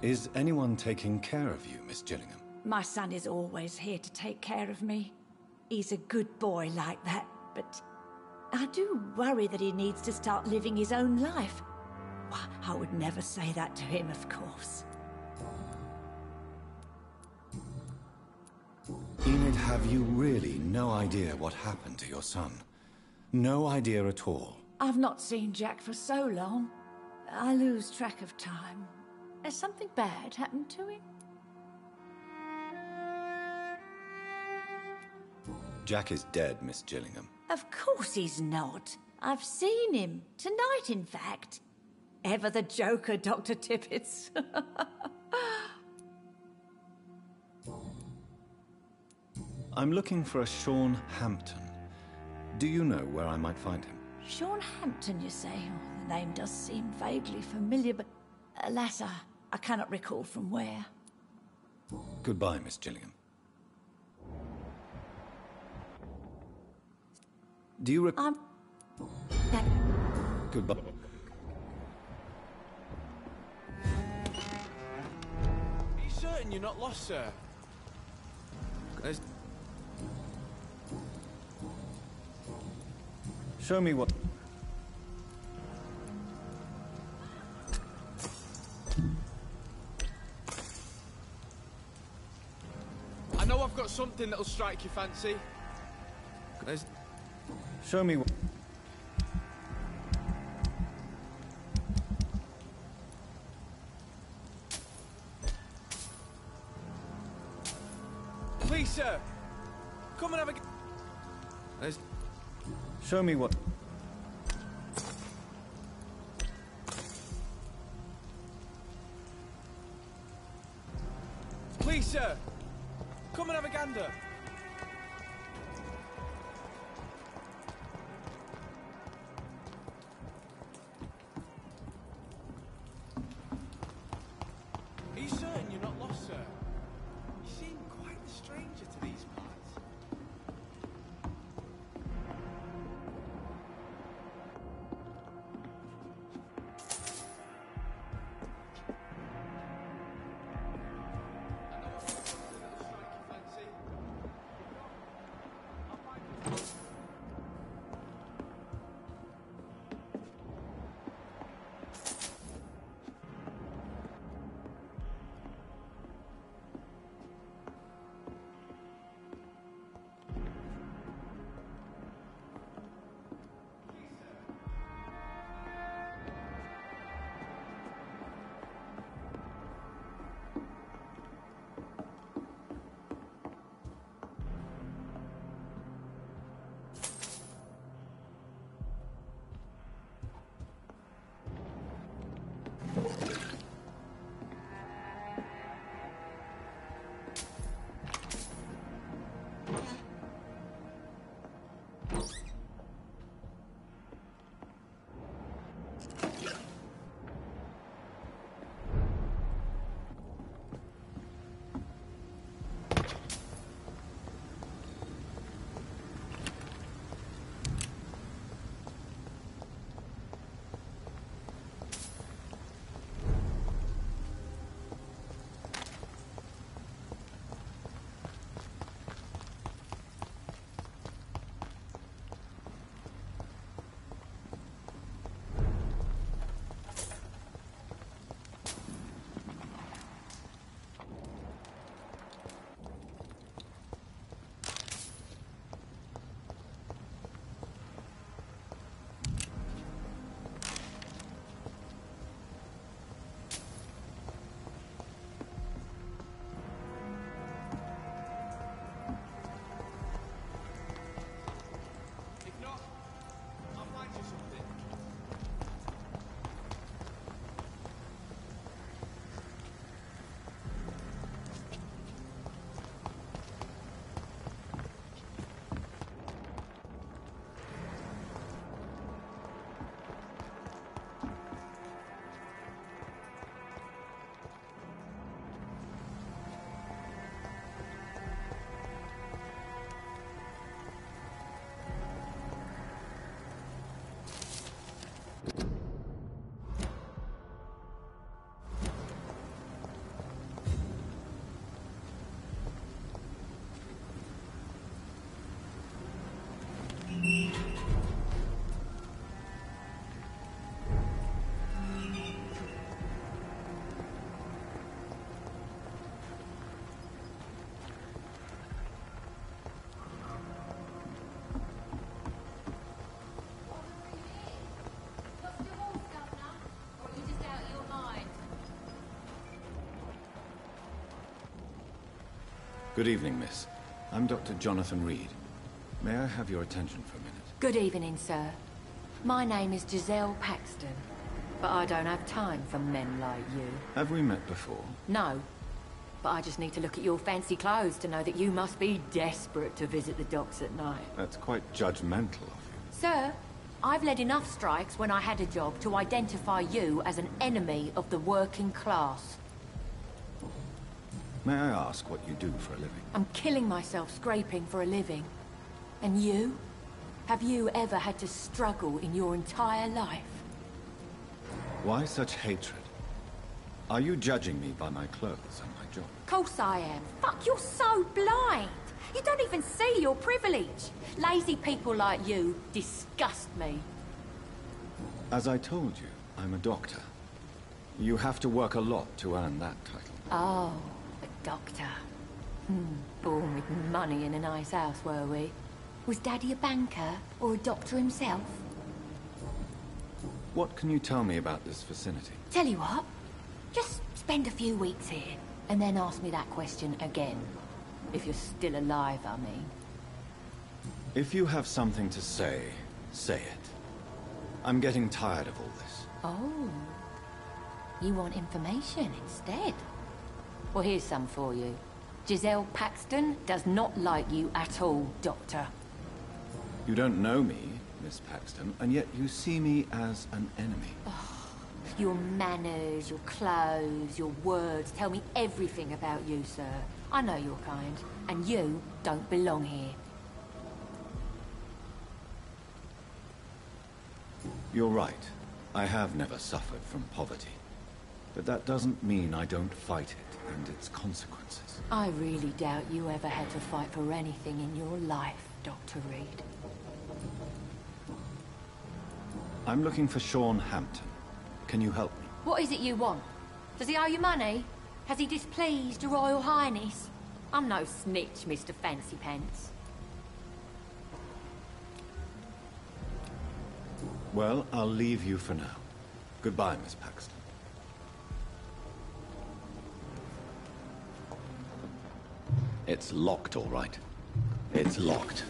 Is anyone taking care of you, Miss Gillingham? My son is always here to take care of me. He's a good boy like that, but I do worry that he needs to start living his own life. Why, I would never say that to him, of course. Enid, have you really no idea what happened to your son? No idea at all? I've not seen Jack for so long. I lose track of time. Has something bad happened to him? Jack is dead, Miss Gillingham. Of course he's not. I've seen him. Tonight, in fact. Ever the joker, Dr. Tippets. I'm looking for a Sean Hampton. Do you know where I might find him? Sean Hampton, you say? Oh, the name does seem vaguely familiar, but alas, I cannot recall from where. Goodbye, Miss Gillingham. Do you Goodbye. Are you certain you're not lost, sir? Show me what... I know I've got something that'll strike your fancy. Show me what... Please, sir. Come and have a... Show me what... Please, sir. Come and have a gander. Are you certain you're not lost, sir? You seem quite the stranger to these parts. Good evening, miss. I'm Dr. Jonathan Reed. May I have your attention for a minute? Good evening, sir. My name is Giselle Paxton, but I don't have time for men like you. Have we met before? No, but I just need to look at your fancy clothes to know that you must be desperate to visit the docks at night. That's quite judgmental of you. Sir, I've led enough strikes when I had a job to identify you as an enemy of the working class. May I ask what you do for a living? I'm killing myself scraping for a living. And you? Have you ever had to struggle in your entire life? Why such hatred? Are you judging me by my clothes and my job? Of course I am. Fuck, you're so blind. You don't even see your privilege. Lazy people like you disgust me. As I told you, I'm a doctor. You have to work a lot to earn that title. Oh, a doctor. Born with money in a nice house, were we? Was Daddy a banker or a doctor himself? What can you tell me about this vicinity? Tell you what, just spend a few weeks here, and then ask me that question again. If you're still alive, I mean. If you have something to say, say it. I'm getting tired of all this. Oh. You want information instead? Well, here's some for you. Giselle Paxton does not like you at all, Doctor. You don't know me, Miss Paxton, and yet you see me as an enemy. Oh, your manners, your clothes, your words tell me everything about you, sir. I know your kind, and you don't belong here. You're right. I have never suffered from poverty. But that doesn't mean I don't fight it and its consequences. I really doubt you ever had to fight for anything in your life, Dr. Reed. I'm looking for Sean Hampton. Can you help me? What is it you want? Does he owe you money? Has he displeased your Royal Highness? I'm no snitch, Mr. Fancy Pants. Well, I'll leave you for now. Goodbye, Miss Paxton. It's locked, all right. It's locked.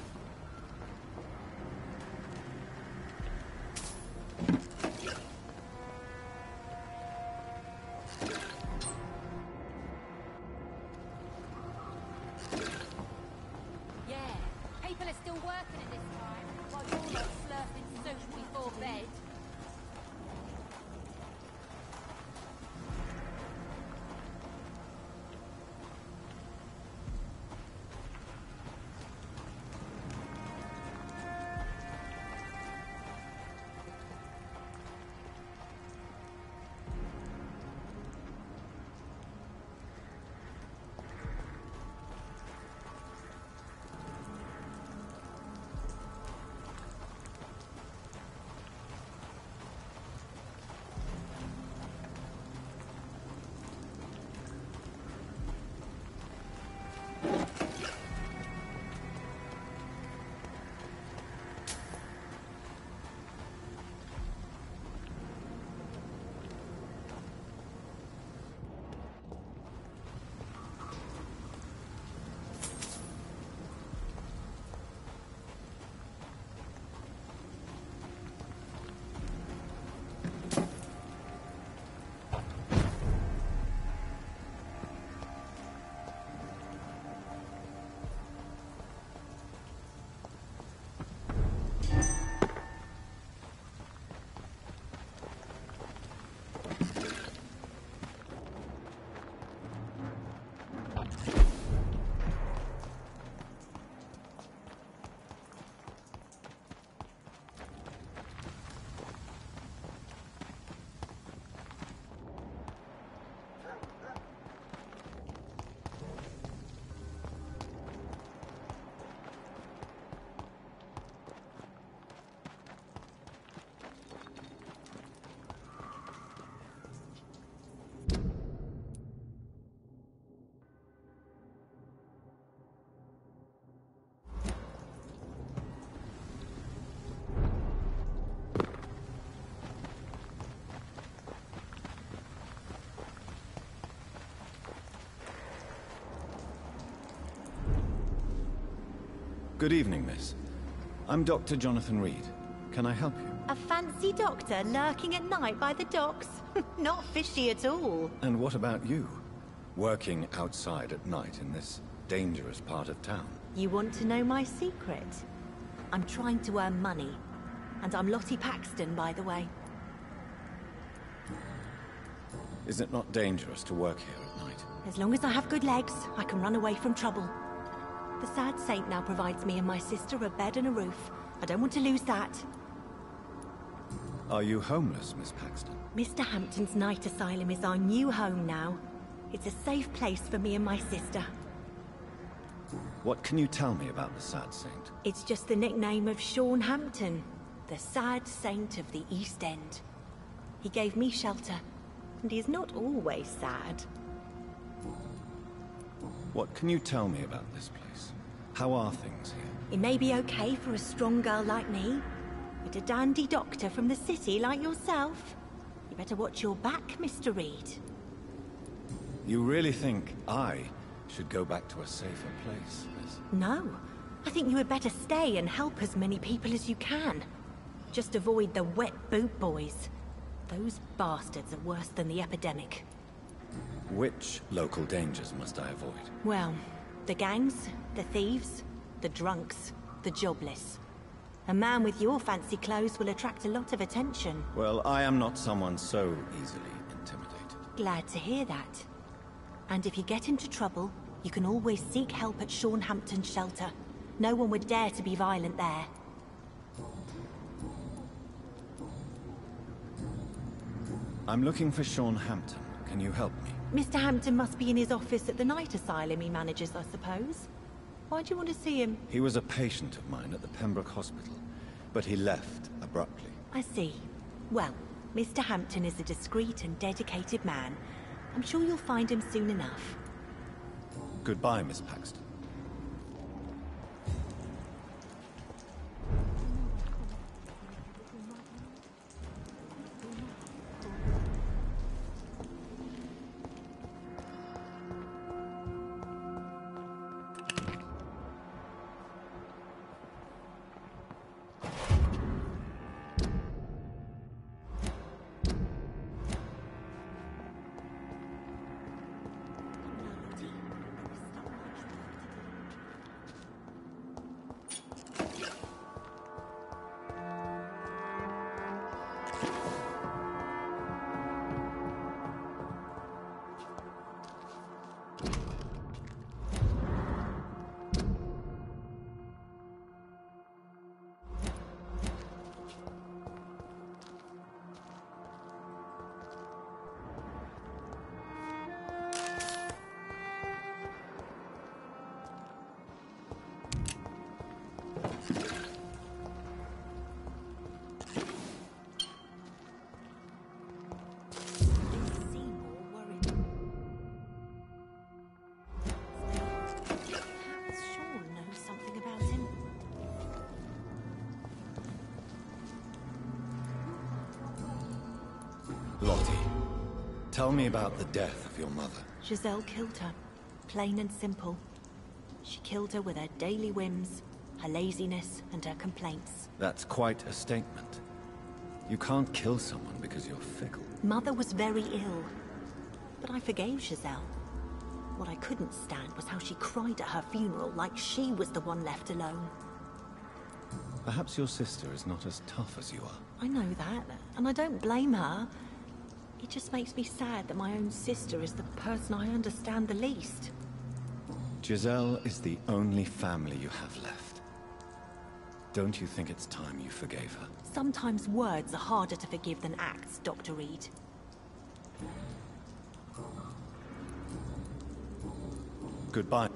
Good evening, miss. I'm Dr. Jonathan Reed. Can I help you? A fancy doctor lurking at night by the docks? Not fishy at all. And what about you? Working outside at night in this dangerous part of town? You want to know my secret? I'm trying to earn money. And I'm Lottie Paxton, by the way. Is it not dangerous to work here at night? As long as I have good legs, I can run away from trouble. The sad saint now provides me and my sister a bed and a roof. I don't want to lose that. Are you homeless, Miss Paxton? Mr. Hampton's night asylum is our new home now. It's a safe place for me and my sister. What can you tell me about the sad saint? It's just the nickname of Sean Hampton, the sad saint of the East End. He gave me shelter, and he's not always sad. What can you tell me about this place? How are things here? It may be okay for a strong girl like me, but a dandy doctor from the city like yourself, you better watch your back, Mr. Reed. You really think I should go back to a safer place, Miss? No. I think you had better stay and help as many people as you can. Just avoid the wet boot boys. Those bastards are worse than the epidemic. Which local dangers must I avoid? Well, the gangs, the thieves, the drunks, the jobless. A man with your fancy clothes will attract a lot of attention. Well, I am not someone so easily intimidated. Glad to hear that. And if you get into trouble, you can always seek help at Sean Hampton's shelter. No one would dare to be violent there. I'm looking for Sean Hampton. Can you help me? Mr. Hampton must be in his office at the night asylum he manages, I suppose. Why do you want to see him? He was a patient of mine at the Pembroke Hospital, but he left abruptly. I see. Well, Mr. Hampton is a discreet and dedicated man. I'm sure you'll find him soon enough. Goodbye, Miss Paxton. Lottie, tell me about the death of your mother. Giselle killed her. Plain and simple. She killed her with her daily whims, her laziness, and her complaints. That's quite a statement. You can't kill someone because you're fickle. Mother was very ill, but I forgave Giselle. What I couldn't stand was how she cried at her funeral like she was the one left alone. Perhaps your sister is not as tough as you are. I know that, and I don't blame her. It just makes me sad that my own sister is the person I understand the least. Giselle is the only family you have left. Don't you think it's time you forgave her? Sometimes words are harder to forgive than acts, Dr. Reed. Goodbye.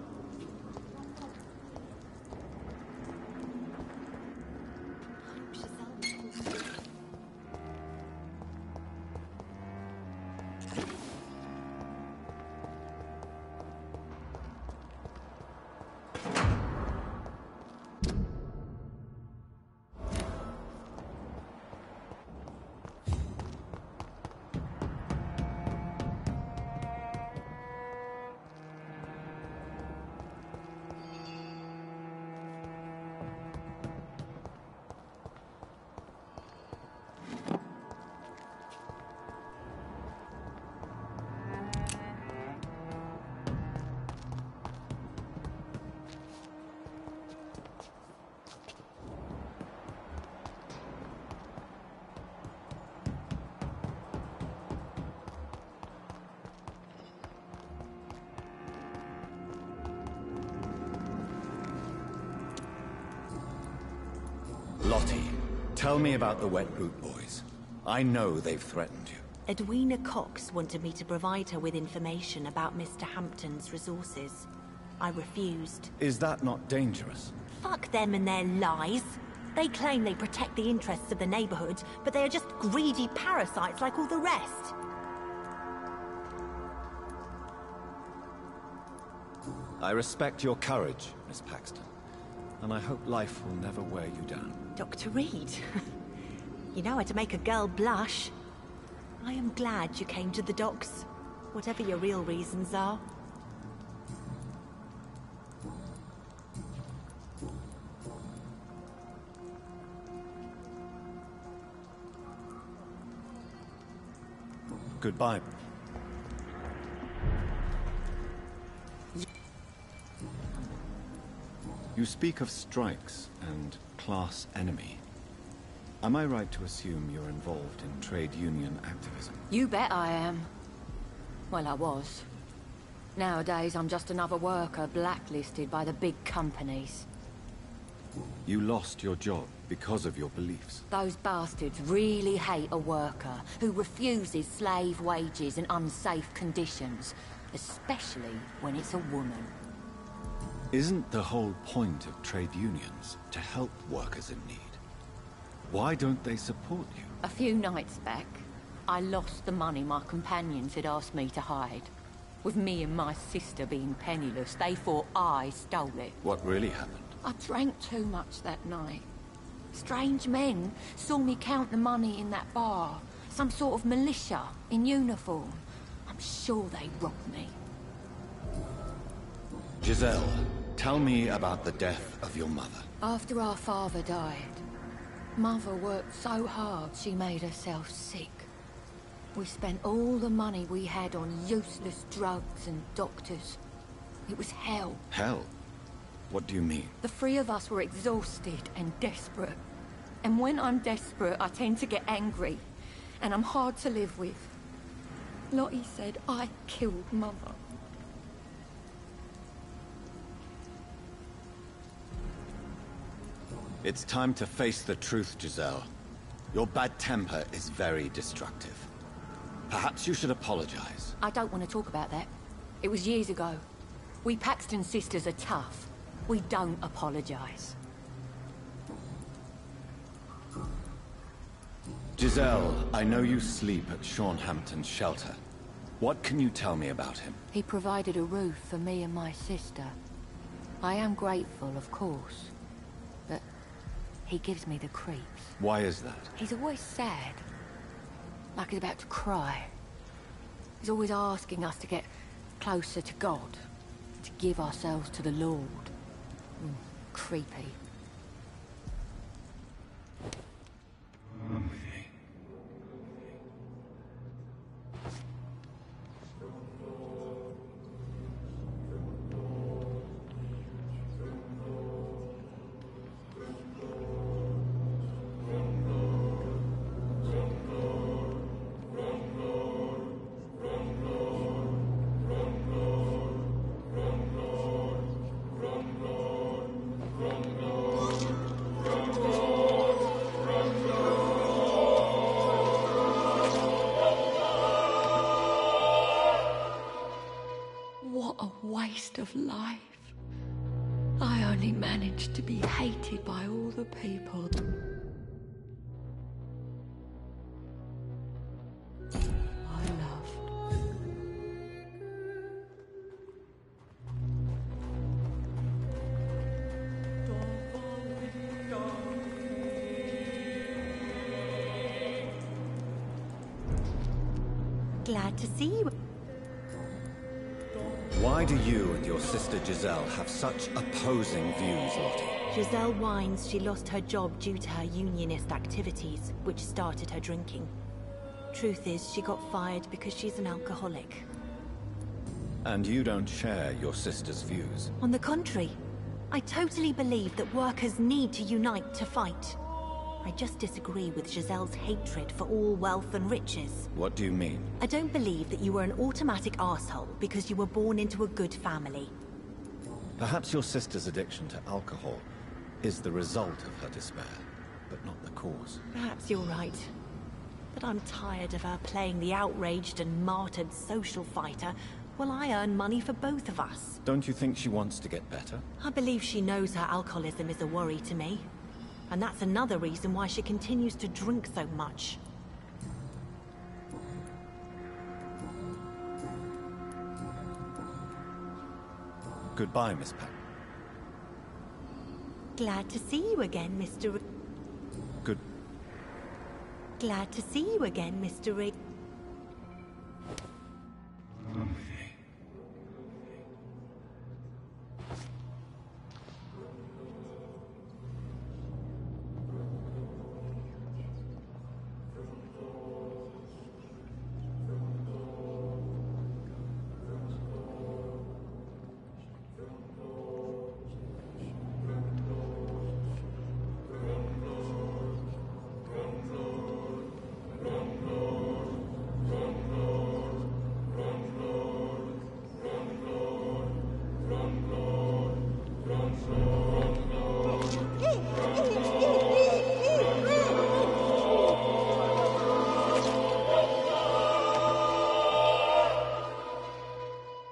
Lottie, tell me about the Wet Boot Boys. I know they've threatened you. Edwina Cox wanted me to provide her with information about Mr. Hampton's resources. I refused. Is that not dangerous? Fuck them and their lies. They claim they protect the interests of the neighborhood, but they are just greedy parasites like all the rest. I respect your courage, Miss Paxton, and I hope life will never wear you down. Dr. Reed, you know how to make a girl blush. I am glad you came to the docks, whatever your real reasons are. Goodbye. You speak of strikes and class enemy. Am I right to assume you're involved in trade union activism? You bet I am. Well, I was. Nowadays, I'm just another worker blacklisted by the big companies. You lost your job because of your beliefs. Those bastards really hate a worker who refuses slave wages and unsafe conditions, especially when it's a woman. Isn't the whole point of trade unions to help workers in need? Why don't they support you? A few nights back, I lost the money my companions had asked me to hide. With me and my sister being penniless, they thought I stole it. What really happened? I drank too much that night. Strange men saw me count the money in that bar. Some sort of militia in uniform. I'm sure they robbed me. Giselle, tell me about the death of your mother. After our father died, Mother worked so hard she made herself sick. We spent all the money we had on useless drugs and doctors. It was hell. Hell? What do you mean? The three of us were exhausted and desperate. And when I'm desperate, I tend to get angry. And I'm hard to live with. Lottie said I killed Mother. It's time to face the truth, Giselle. Your bad temper is very destructive. Perhaps you should apologize. I don't want to talk about that. It was years ago. We Paxton sisters are tough. We don't apologize. Giselle, I know you sleep at Sean Hampton's shelter. What can you tell me about him? He provided a roof for me and my sister. I am grateful, of course. But he gives me the creeps. Why is that? He's always sad. Like he's about to cry. He's always asking us to get closer to God. To give ourselves to the Lord. Creepy. Waste of life. I only managed to be hated by all the people I loved. Glad to see you. Why do you and your sister Giselle have such opposing views, Lottie? Giselle whines she lost her job due to her unionist activities, which started her drinking. Truth is, she got fired because she's an alcoholic. And you don't share your sister's views? On the contrary, I totally believe that workers need to unite to fight. I just disagree with Giselle's hatred for all wealth and riches. What do you mean? I don't believe that you were an automatic arsehole because you were born into a good family. Perhaps your sister's addiction to alcohol is the result of her despair. but not the cause. Perhaps you're right. But I'm tired of her playing the outraged and martyred social fighter while I earn money for both of us. Don't you think she wants to get better? I believe she knows her alcoholism is a worry to me. And that's another reason why she continues to drink so much. Goodbye, Miss Pat. Glad to see you again, Mr. Good. Glad to see you again, Mr. Rig.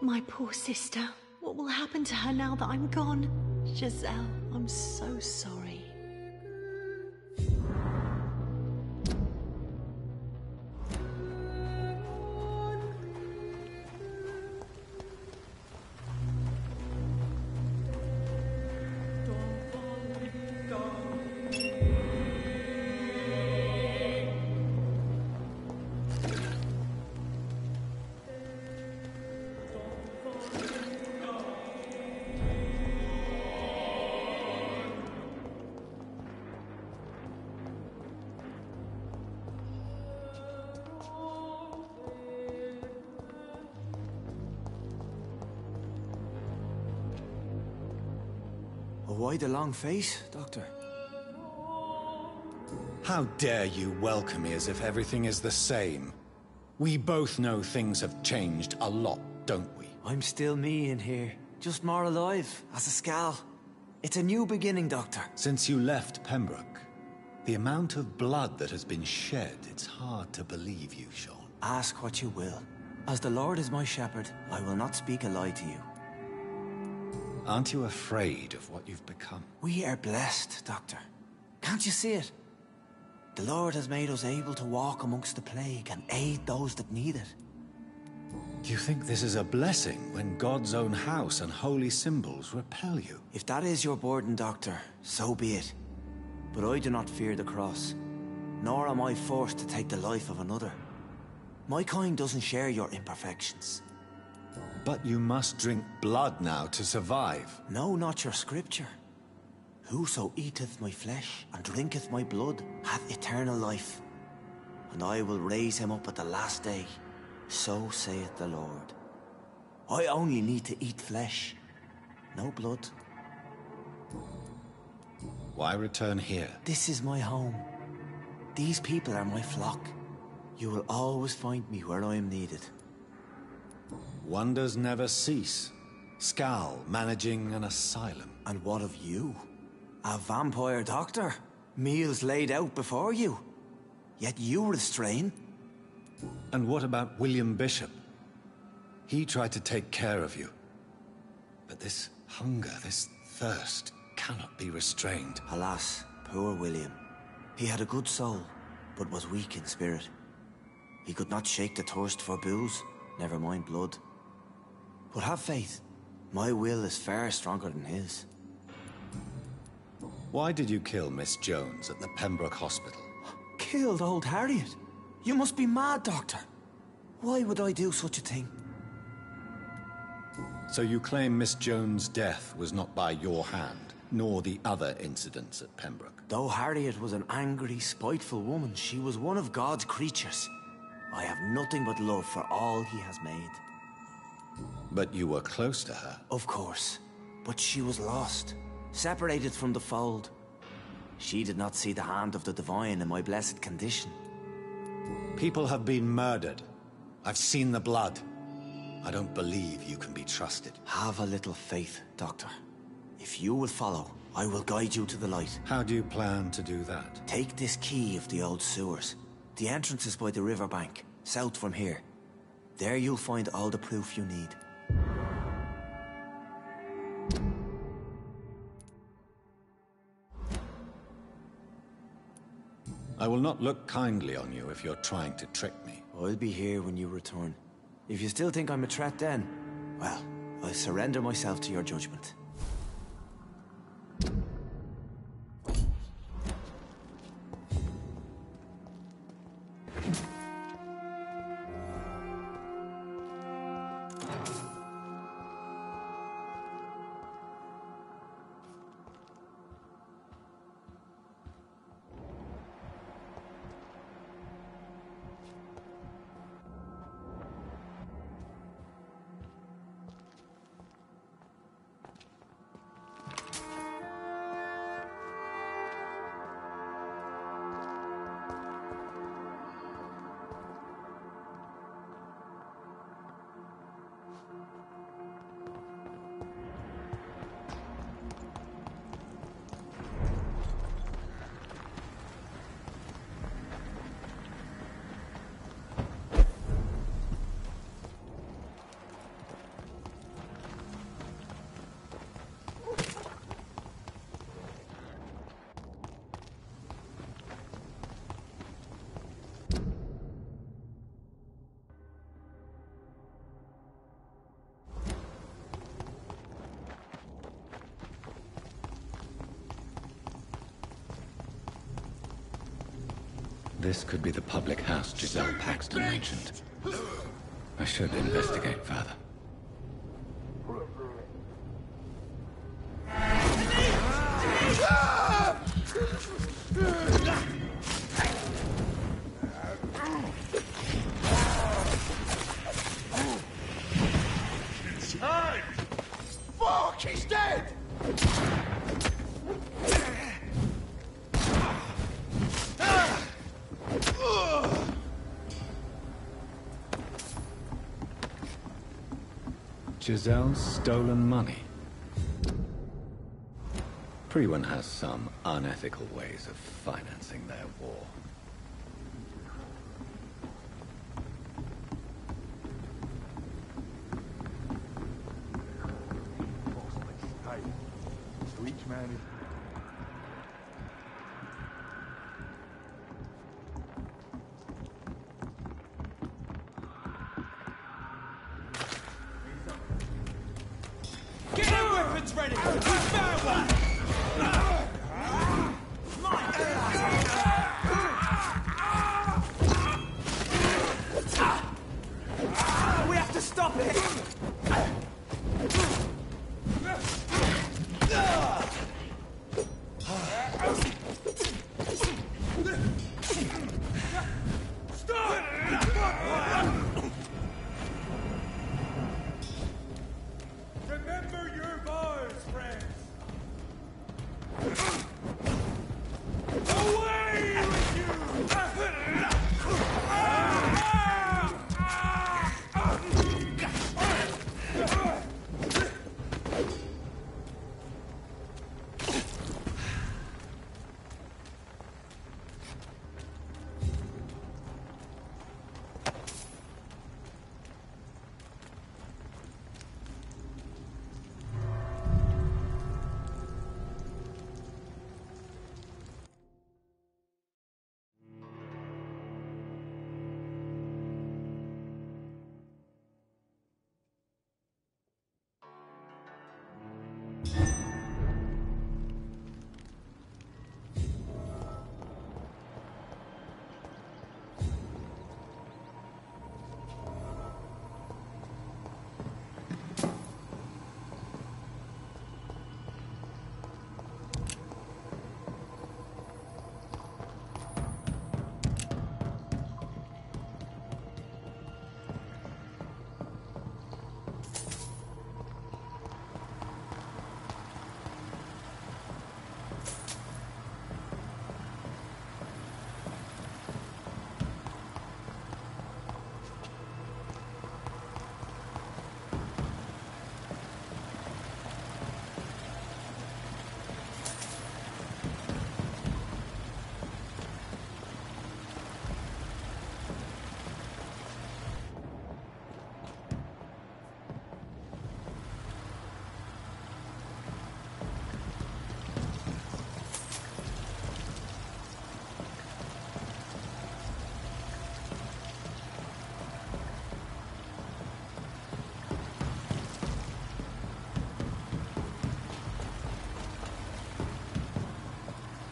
My poor sister. What will happen to her now that I'm gone? Giselle, I'm so sorry. Why the long face, Doctor? How dare you welcome me as if everything is the same? We both know things have changed a lot, don't we? I'm still me in here, just more alive, as a Skal. It's a new beginning, Doctor. Since you left Pembroke, the amount of blood that has been shed, it's hard to believe you, Sean. Ask what you will. As the Lord is my shepherd, I will not speak a lie to you. Aren't you afraid of what you've become? We are blessed, Doctor. Can't you see it? The Lord has made us able to walk amongst the plague and aid those that need it. Do you think this is a blessing when God's own house and holy symbols repel you? If that is your burden, Doctor, so be it. But I do not fear the cross, nor am I forced to take the life of another. My kind doesn't share your imperfections. But you must drink blood now to survive. No, not your scripture. Whoso eateth my flesh and drinketh my blood hath eternal life, and I will raise him up at the last day. So saith the Lord. I only need to eat flesh, no blood. Why return here? This is my home. These people are my flock. You will always find me where I am needed. Wonders never cease. Skal managing an asylum. And what of you? A vampire doctor? Meals laid out before you. Yet you restrain. And what about William Bishop? He tried to take care of you. But this hunger, this thirst, cannot be restrained. Alas, poor William. He had a good soul, but was weak in spirit. He could not shake the thirst for booze, never mind blood. But have faith. My will is far stronger than his. Why did you kill Miss Jones at the Pembroke Hospital? Killed old Harriet? You must be mad, Doctor. Why would I do such a thing? So you claim Miss Jones' death was not by your hand, nor the other incidents at Pembroke? Though Harriet was an angry, spiteful woman, she was one of God's creatures. I have nothing but love for all he has made. But you were close to her. Of course. But she was lost, separated from the fold. She did not see the hand of the divine in my blessed condition. People have been murdered. I've seen the blood. I don't believe you can be trusted. Have a little faith, Doctor. If you will follow, I will guide you to the light. How do you plan to do that? Take this key of the old sewers. The entrance is by the riverbank, south from here. There you'll find all the proof you need. I will not look kindly on you if you're trying to trick me. I'll be here when you return. If you still think I'm a threat then, well, I'll surrender myself to your judgment. This could be the public house Giselle Paxton mentioned. I should investigate further. It's time! Fuck, he's dead! Giselle's stolen money. Priwen has some unethical ways of financing their war. Hey, to each man is... Get your weapons ready! We found one! We have to stop it! Remember your vows, friends! Away with you!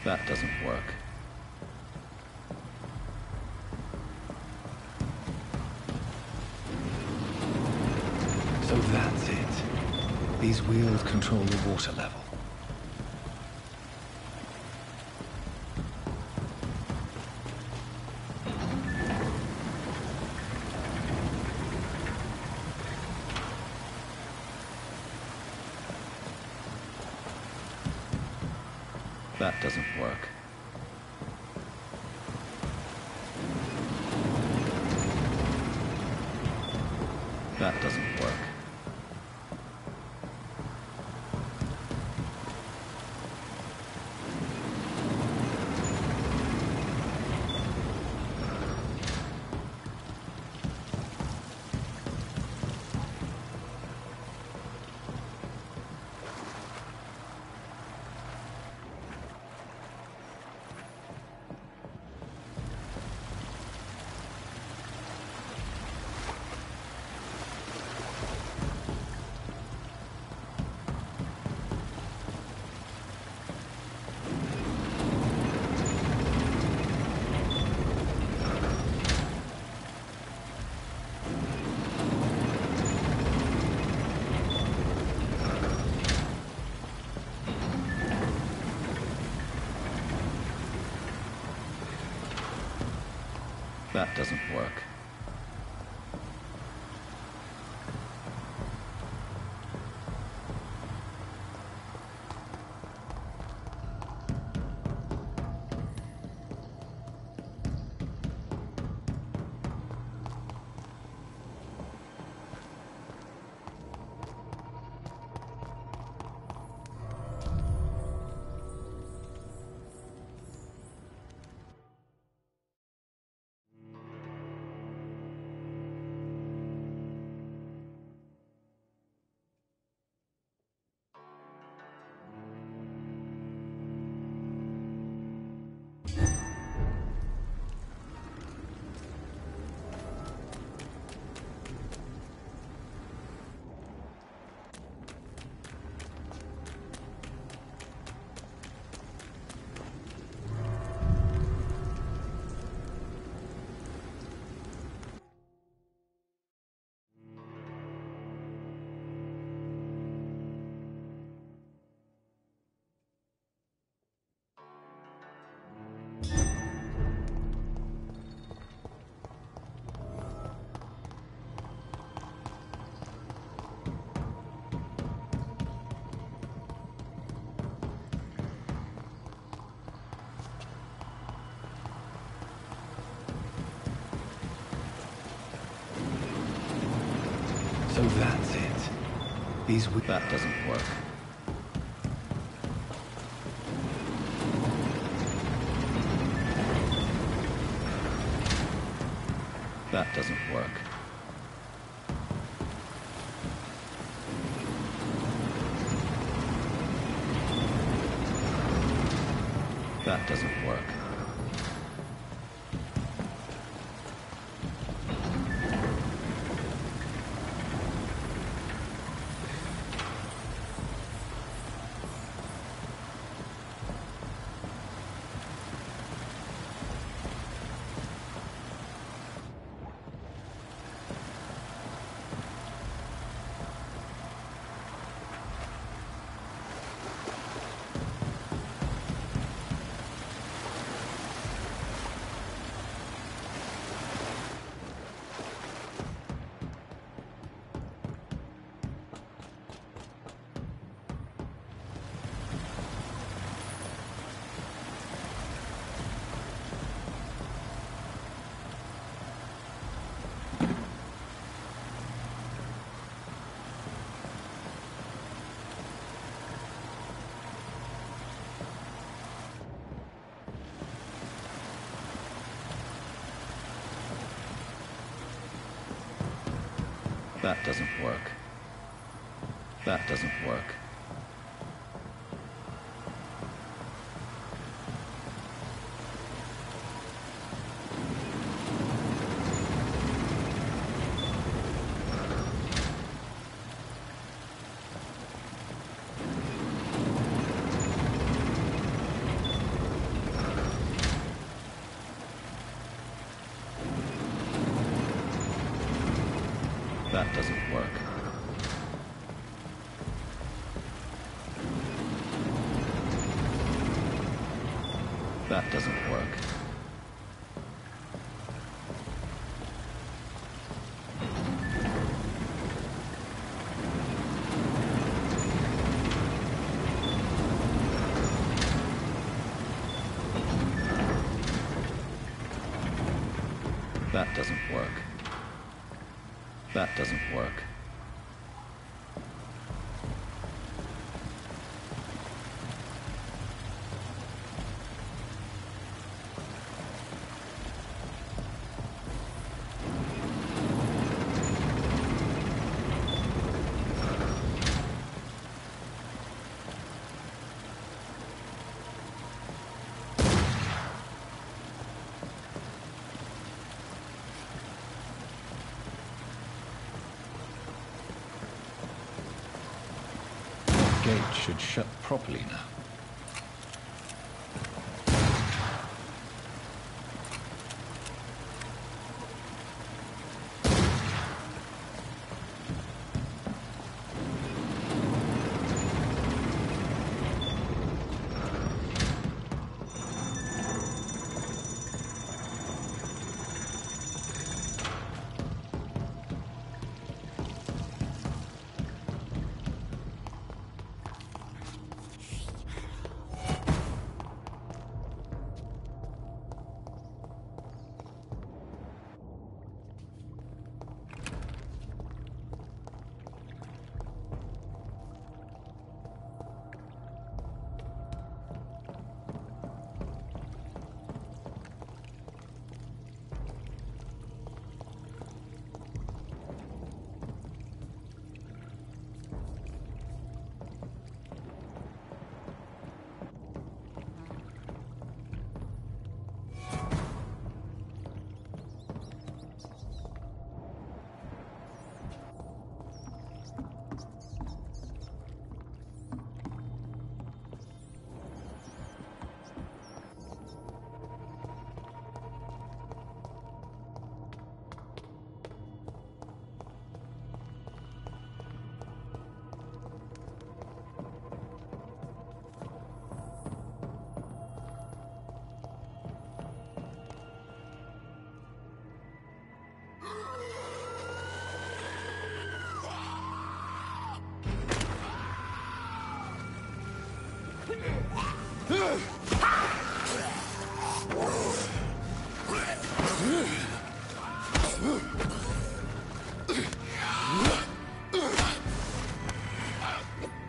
That doesn't work. So that's it. These wheels control the water level. That doesn't work. That doesn't work. That doesn't work. So that's it. That doesn't work. That doesn't work. That doesn't work. That doesn't work. That doesn't work. doesn't work. That doesn't work. That doesn't work. That doesn't work. Gate should shut properly now.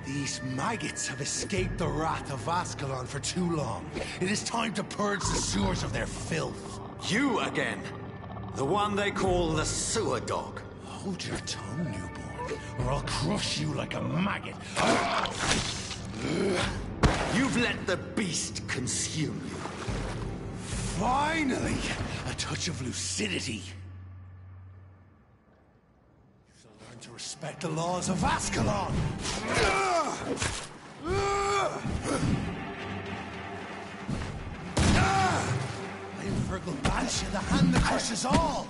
These maggots have escaped the wrath of Ascalon for too long. It is time to purge the sewers of their filth. You again! The one they call the sewer dog. Hold your tongue, newborn, or I'll crush you like a maggot. You've let the beast consume you. Finally! A touch of lucidity. You'll learn to respect the laws of Ascalon! I am Virgil Banshee, the hand that crushes all!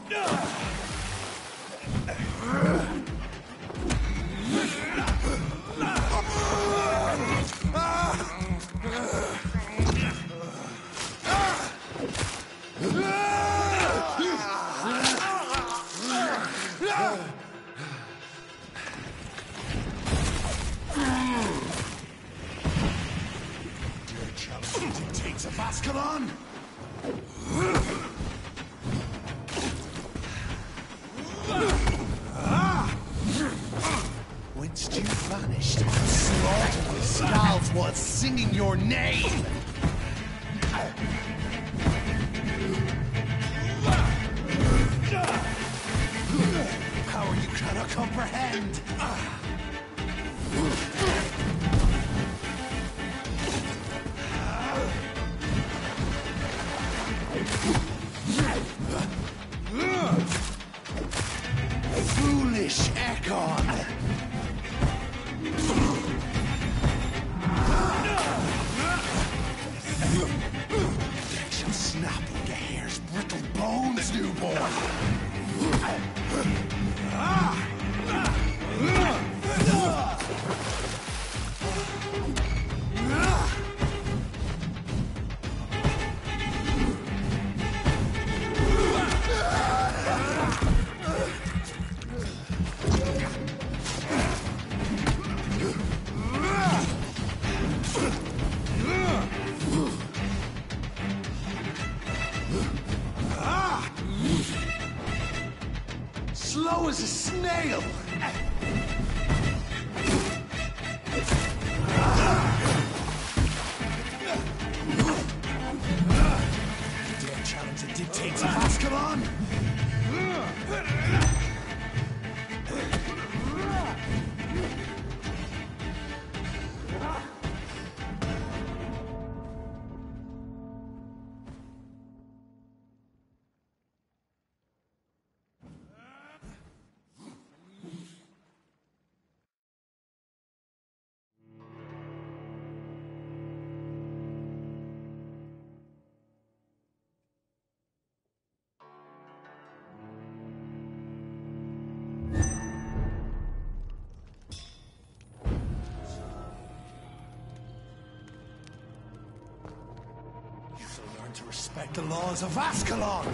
Dare challenge the dictates of Ascalon? Whence you vanished, slaughtered with scalds while singing your name! Power you cannot comprehend! Foolish Ekon! Deck shall snap like a hare's brittle bones, newborn! fail! Dare challenge the dictates of Ascalon? To respect the laws of Ascalon!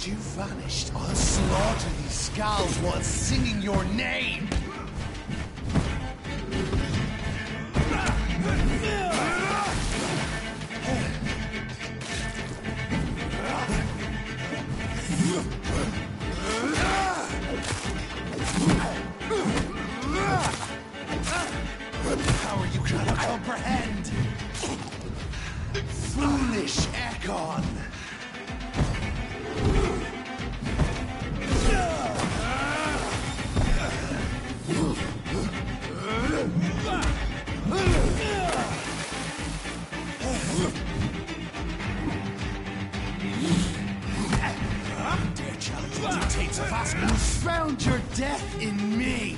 You vanished, I'll slaughter these skulls while singing your name! How are you gonna comprehend? Foolish Ekon! Dare challenge the dictates of Ascalon. You found your death in me!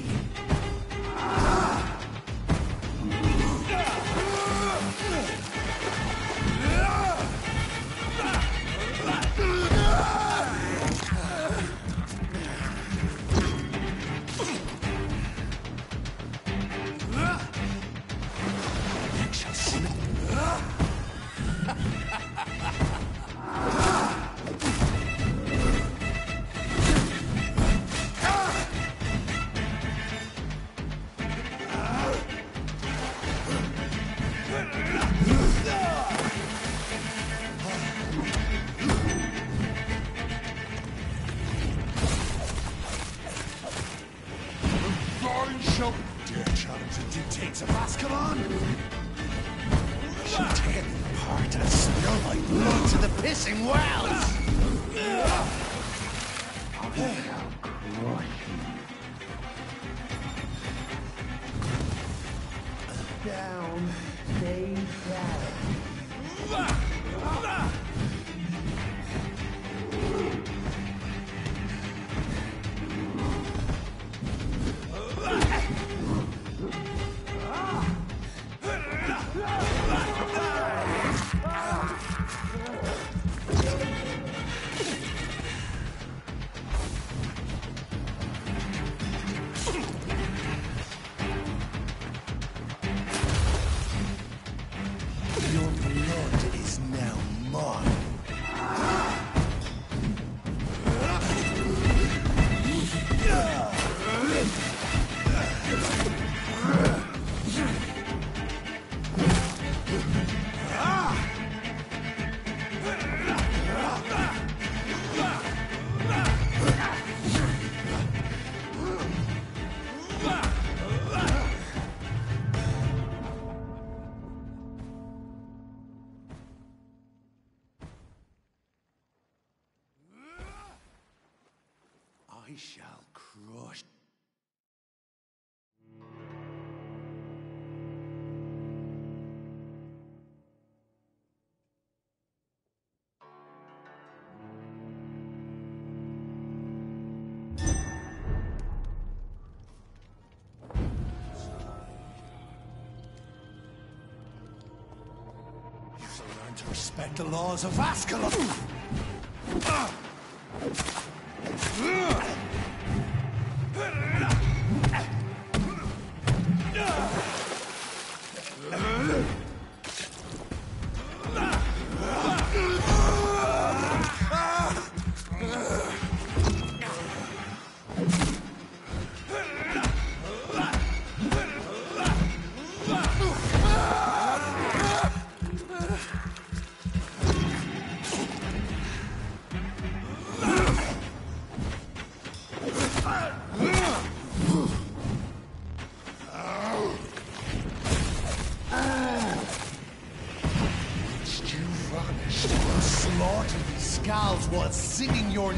Dare challenge the dictates of Ascalon? I shall tear them apart and spill my blood to the pissing wells! Down, stay down. Your blood is now mine. I shall crush. You shall learn to respect the laws of Ascalon.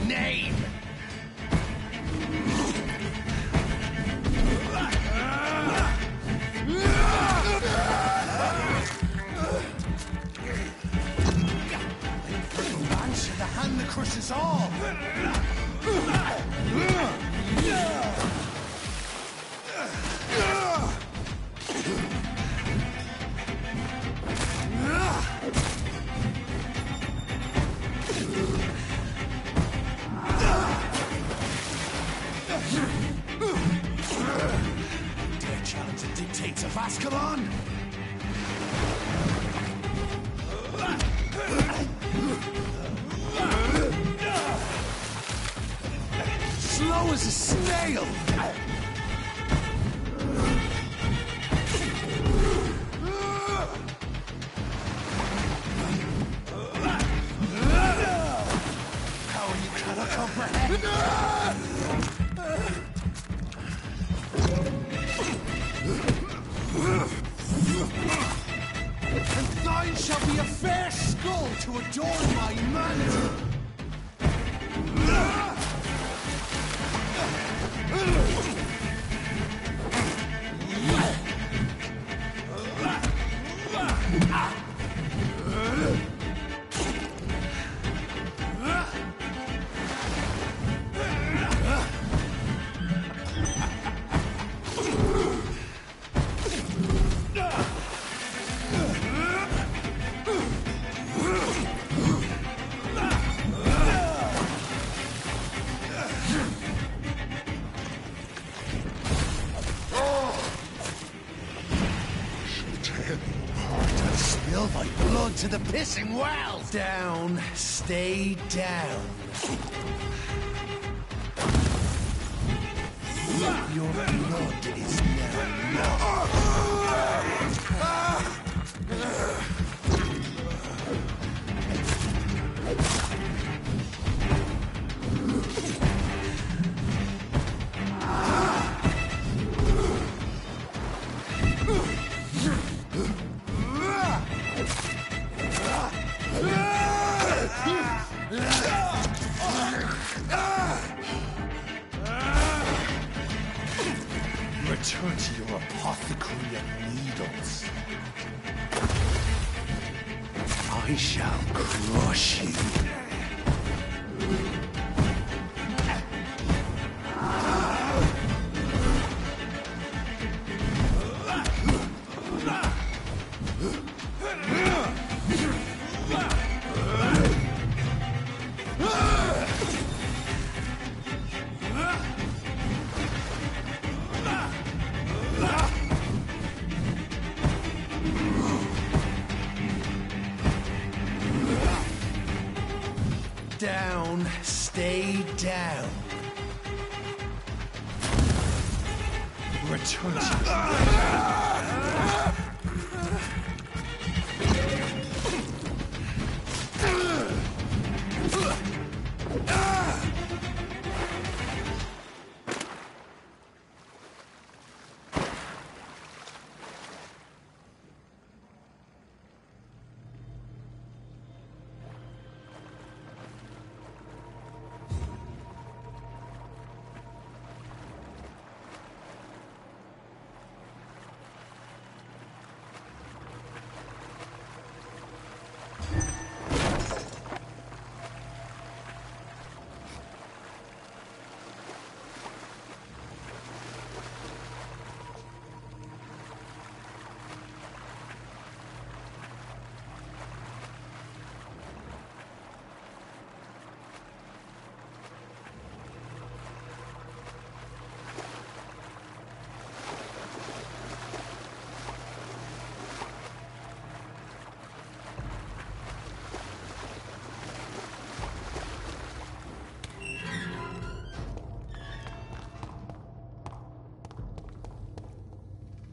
name! The hand that crushes all! Dare challenge the dictates of Azkaban? Slow as a snail! How you cannot comprehend? And thine shall be a fair skull to adorn my mantle! Spill my blood to the pissing well! Down, stay down. Your blood is now Return to your apothecary and needles. I shall crush you. Down, stay down. Return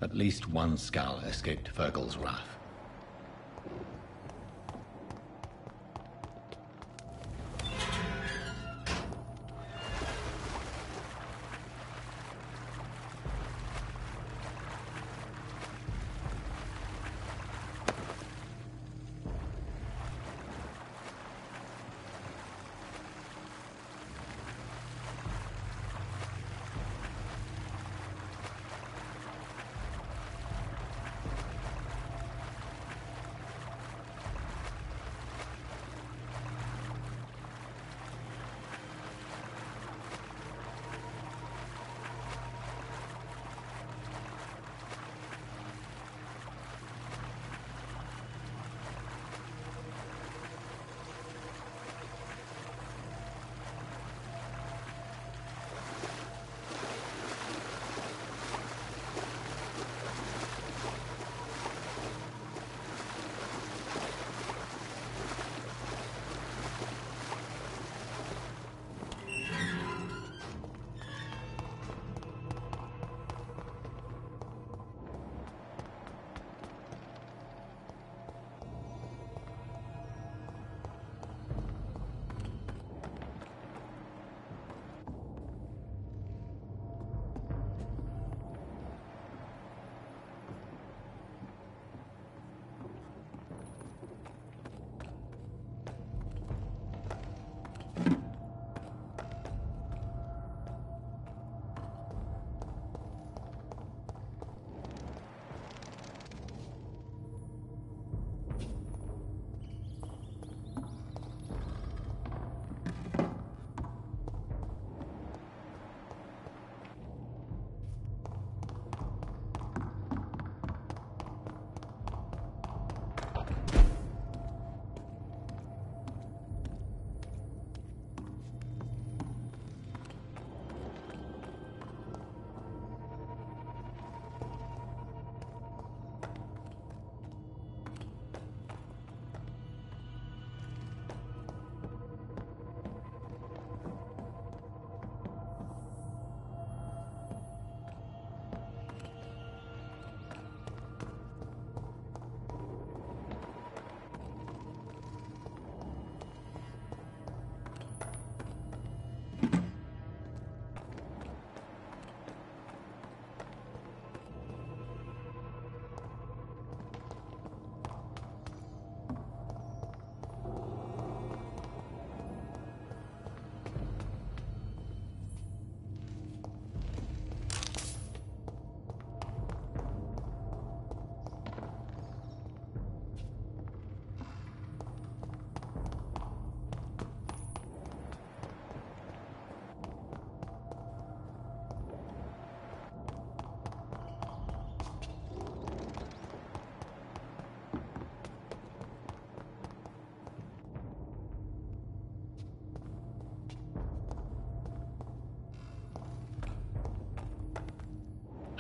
At least one skull escaped Virgil's wrath.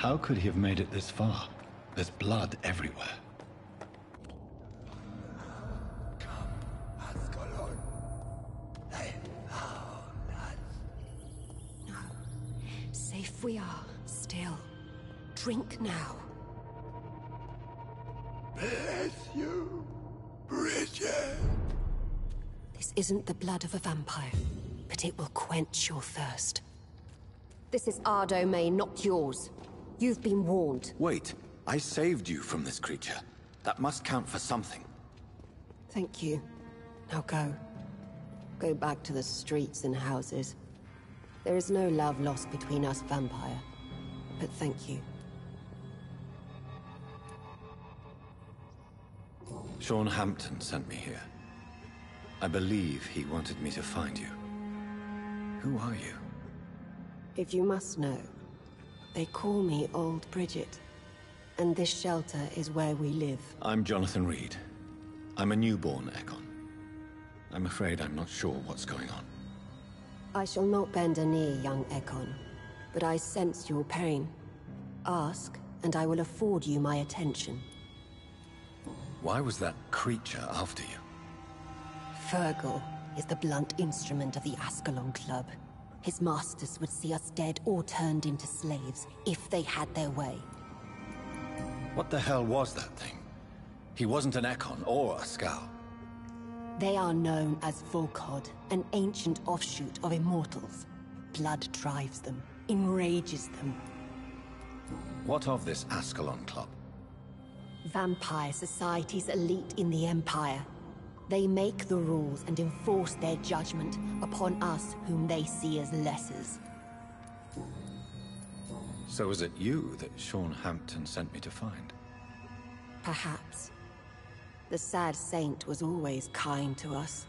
How could he have made it this far? There's blood everywhere. No. Safe we are, still. Drink now. Bless you, Bridget. This isn't the blood of a vampire, but it will quench your thirst. This is our domain, not yours. You've been warned. Wait, I saved you from this creature. That must count for something. Thank you. Now go. Go back to the streets and houses. There is no love lost between us, Vampire. But thank you. Sean Hampton sent me here. I believe he wanted me to find you. Who are you? If you must know, they call me Old Bridget. And this shelter is where we live. I'm Jonathan Reed. I'm a newborn Ekon. I'm afraid I'm not sure what's going on. I shall not bend a knee, young Ekon, but I sense your pain. Ask, and I will afford you my attention. Why was that creature after you? Fergal is the blunt instrument of the Ascalon Club. His masters would see us dead or turned into slaves, if they had their way. What the hell was that thing? He wasn't an Ekon or a Scow. They are known as Volkod, an ancient offshoot of immortals. Blood drives them, enrages them. What of this Ascalon Club? Vampire society's elite in the Empire. They make the rules and enforce their judgment upon us whom they see as lessers. So was it you that Sean Hampton sent me to find? Perhaps. The sad saint was always kind to us.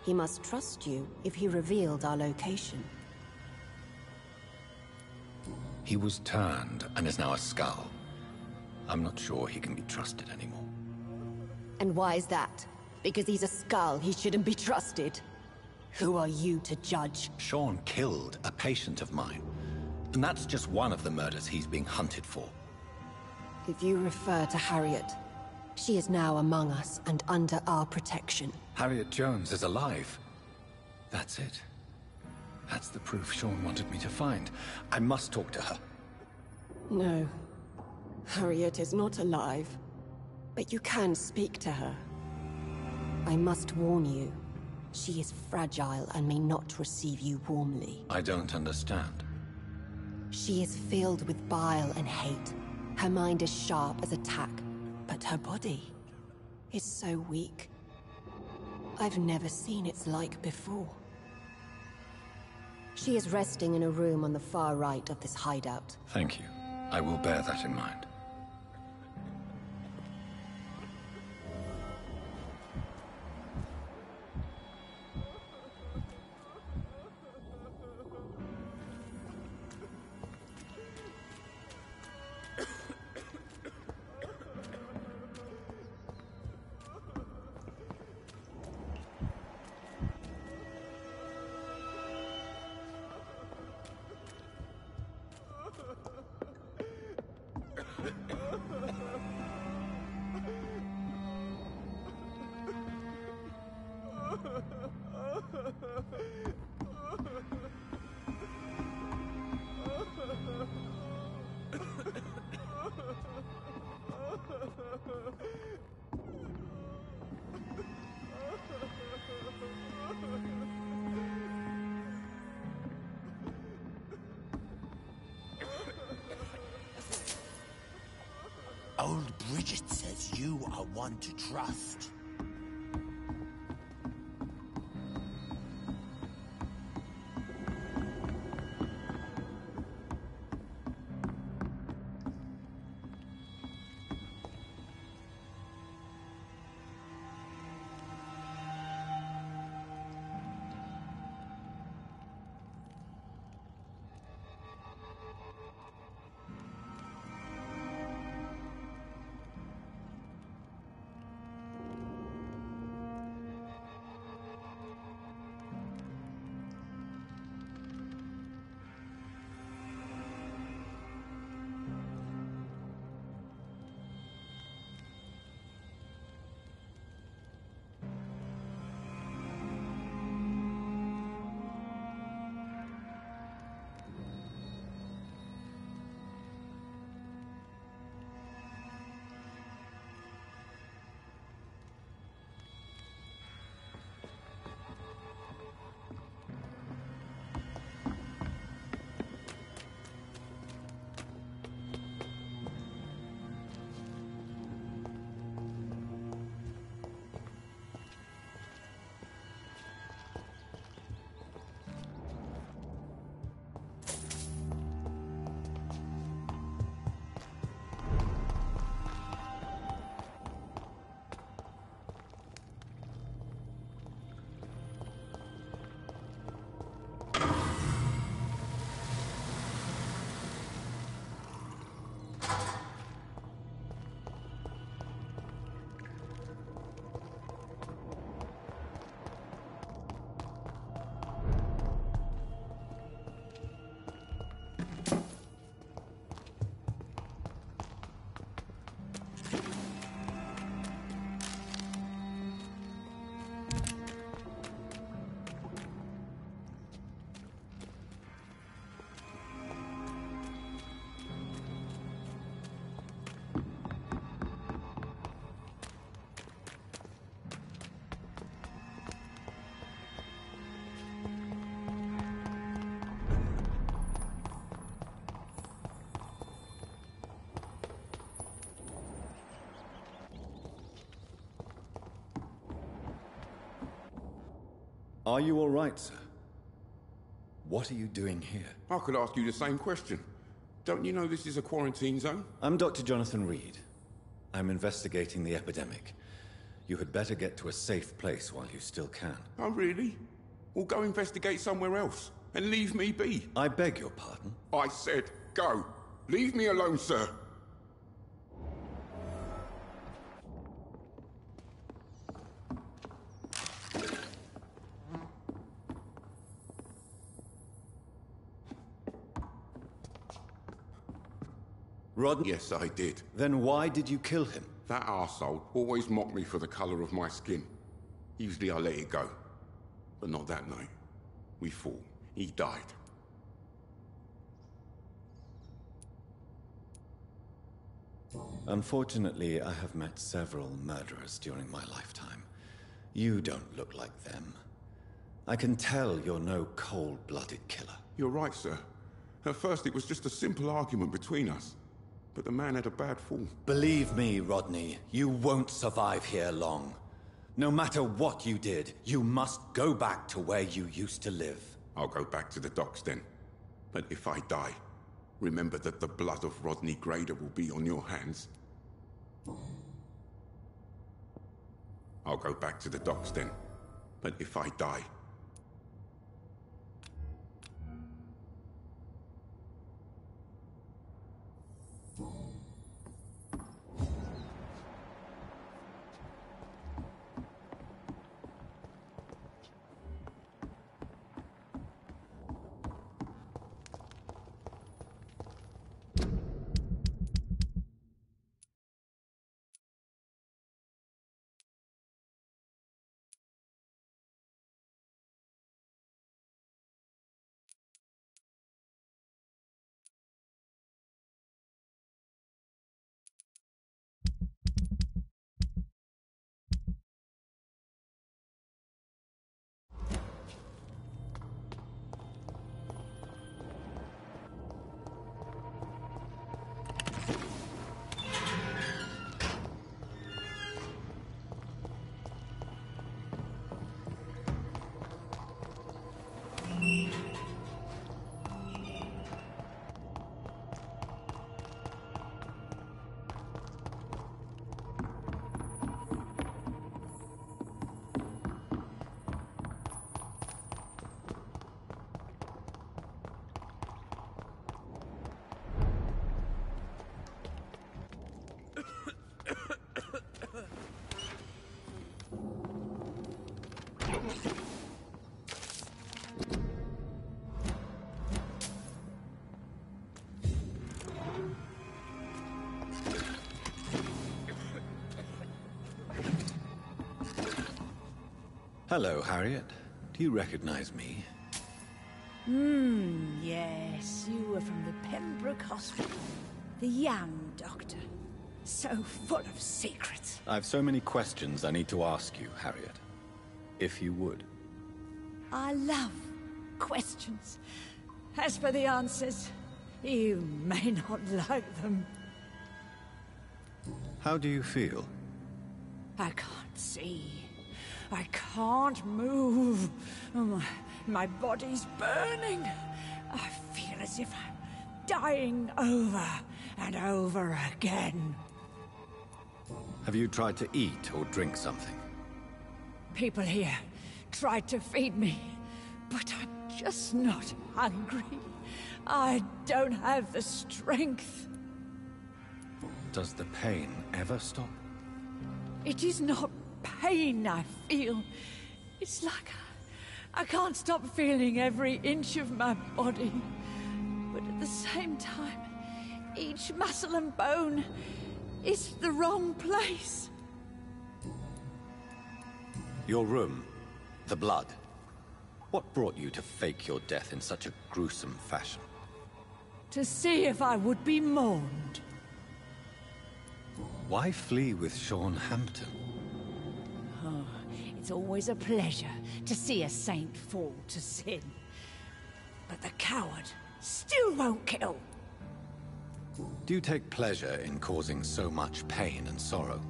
He must trust you if he revealed our location. He was turned and is now a Scow. I'm not sure he can be trusted anymore. And why is that? Because he's a Skull, he shouldn't be trusted. Who are you to judge? Sean killed a patient of mine. And that's just one of the murders he's being hunted for. If you refer to Harriet, she is now among us and under our protection. Harriet Jones is alive. That's it. That's the proof Sean wanted me to find. I must talk to her. No. Harriet is not alive. But you can speak to her. I must warn you. She is fragile and may not receive you warmly. I don't understand. She is filled with bile and hate. Her mind is sharp as a tack, but her body is so weak. I've never seen its like before. She is resting in a room on the far right of this hideout. Thank you. I will bear that in mind. Old Bridget says you are one to trust. Are you all right, sir? What are you doing here? I could ask you the same question. Don't you know this is a quarantine zone? I'm Dr. Jonathan Reed. I'm investigating the epidemic. You had better get to a safe place while you still can. Oh, really? Well, go investigate somewhere else and leave me be. I beg your pardon? I said go. Leave me alone, sir. Rod? Yes, I did. Then why did you kill him? That arsehole always mocked me for the colour of my skin. Usually I let it go. But not that night. We fought. He died. Unfortunately, I have met several murderers during my lifetime. You don't look like them. I can tell you're no cold-blooded killer. You're right, sir. At first it was just a simple argument between us. But the man had a bad fall. Believe me, Rodney, you won't survive here long. No matter what you did, you must go back to where you used to live. I'll go back to the docks then. But if I die, remember that the blood of Rodney Grader will be on your hands. I'll go back to the docks then. But if I die... Hello, Harriet. Do you recognize me? Yes, you were from the Pembroke Hospital. The young doctor. So full of secrets. I have so many questions I need to ask you, Harriet. If you would. I love questions. As for the answers, you may not like them. How do you feel? I can't see. I can't move. My body's burning. I feel as if I'm dying over and over again. Have you tried to eat or drink something? People here tried to feed me, but I'm just not hungry. I don't have the strength. Does the pain ever stop? It is not pain I feel. It's like I can't stop feeling every inch of my body. But at the same time, each muscle and bone is the wrong place. Your room, the blood. What brought you to fake your death in such a gruesome fashion? To see if I would be mourned. Why flee with Sean Hampton? Oh, it's always a pleasure to see a saint fall to sin. But the coward still won't kill. Do you take pleasure in causing so much pain and sorrow?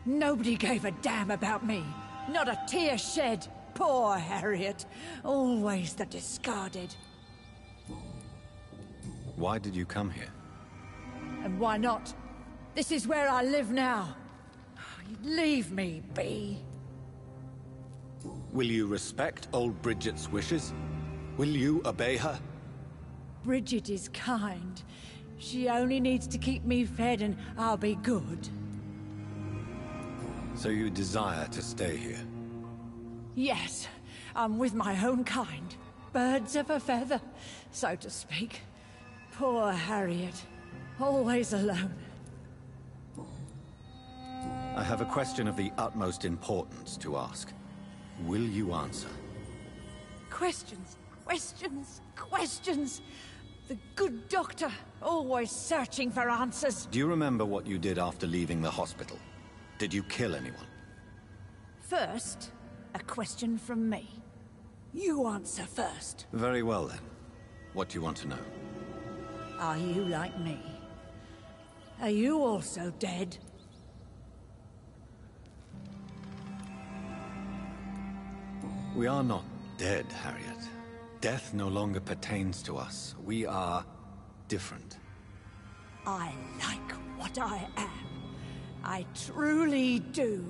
Nobody gave a damn about me. Not a tear shed. Poor Harriet. Always the discarded. Why did you come here? And why not? This is where I live now. Leave me be. Will you respect old Bridget's wishes? Will you obey her? Bridget is kind. She only needs to keep me fed and I'll be good. So you desire to stay here? Yes, I'm with my own kind. Birds of a feather, so to speak. Poor Harriet. Always alone. I have a question of the utmost importance to ask. Will you answer? Questions, questions, questions. The good doctor, always searching for answers. Do you remember what you did after leaving the hospital? Did you kill anyone? First, a question from me. You answer first. Very well then. What do you want to know? Are you like me? Are you also dead? We are not dead, Harriet. Death no longer pertains to us. We are different. I like what I am. I truly do.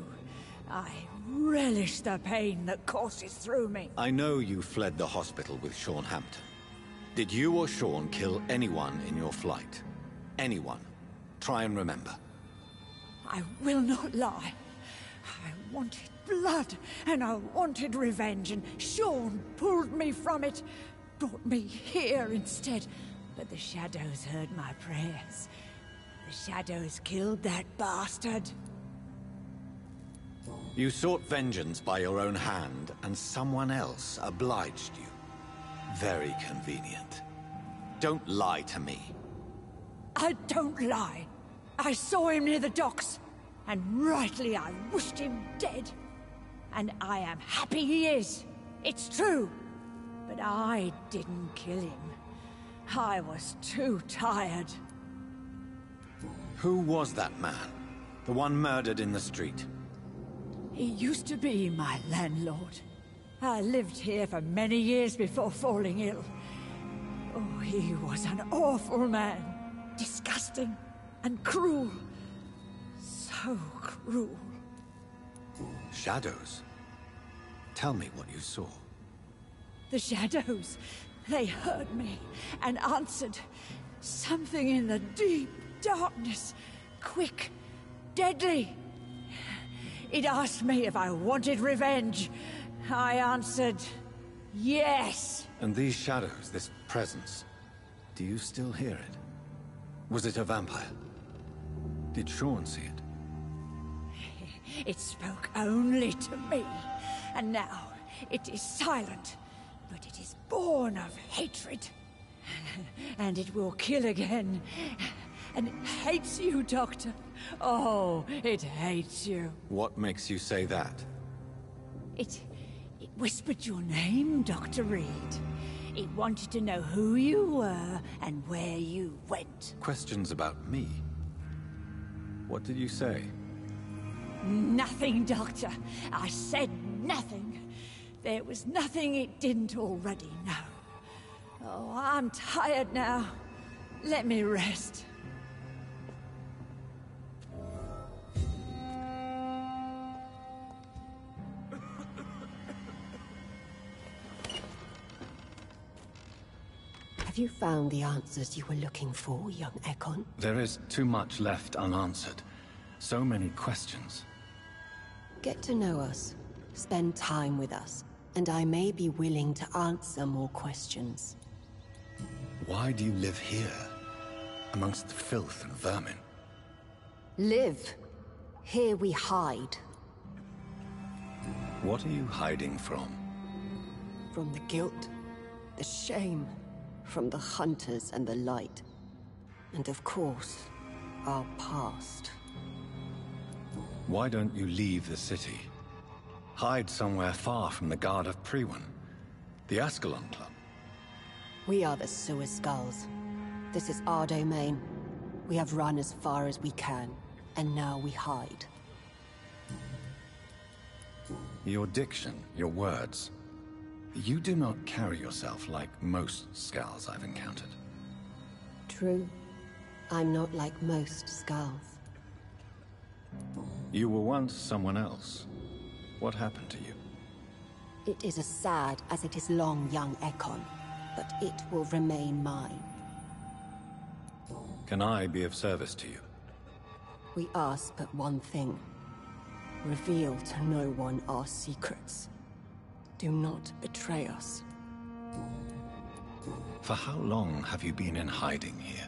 I relish the pain that courses through me. I know you fled the hospital with Sean Hampton. Did you or Sean kill anyone in your flight? Anyone? Try and remember. I will not lie. I wanted blood, and I wanted revenge, and Sean pulled me from it, brought me here instead. But the shadows heard my prayers. The shadows killed that bastard. You sought vengeance by your own hand, and someone else obliged you. Very convenient. Don't lie to me. I don't lie. I saw him near the docks, and rightly I wished him dead. And I am happy he is. It's true. But I didn't kill him. I was too tired. Who was that man? The one murdered in the street? He used to be my landlord. I lived here for many years before falling ill. Oh, he was an awful man. Disgusting and cruel. So cruel. Shadows? Tell me what you saw. The shadows, they heard me and answered. Something in the deep darkness. Quick, deadly. It asked me if I wanted revenge. I answered, yes. And these shadows, this presence, do you still hear it? Was it a vampire? Did Sean see it? It spoke only to me, and now it is silent, but it is born of hatred. And it will kill again. And it hates you, Doctor. Oh, it hates you. What makes you say that? It whispered your name, Dr. Reed. It wanted to know who you were and where you went. Questions about me? What did you say? Nothing, Doctor. I said nothing. There was nothing it didn't already know. Oh, I'm tired now. Let me rest. Have you found the answers you were looking for, young Ekon? There is too much left unanswered. So many questions. Get to know us. Spend time with us. And I may be willing to answer more questions. Why do you live here? Amongst the filth and vermin? Live. Here we hide. What are you hiding from? From the guilt, the shame, from the hunters and the light. And of course, our past. Why don't you leave the city? Hide somewhere far from the Guard of Priwen, the Ascalon Club. We are the Sewer Skulls. This is our domain. We have run as far as we can, and now we hide. Your diction, your words. You do not carry yourself like most Skulls I've encountered. True. I'm not like most Skulls. You were once someone else. What happened to you? It is as sad as it is long, young Ekon, but it will remain mine. Can I be of service to you? We ask but one thing. Reveal to no one our secrets. Do not betray us. For how long have you been in hiding here?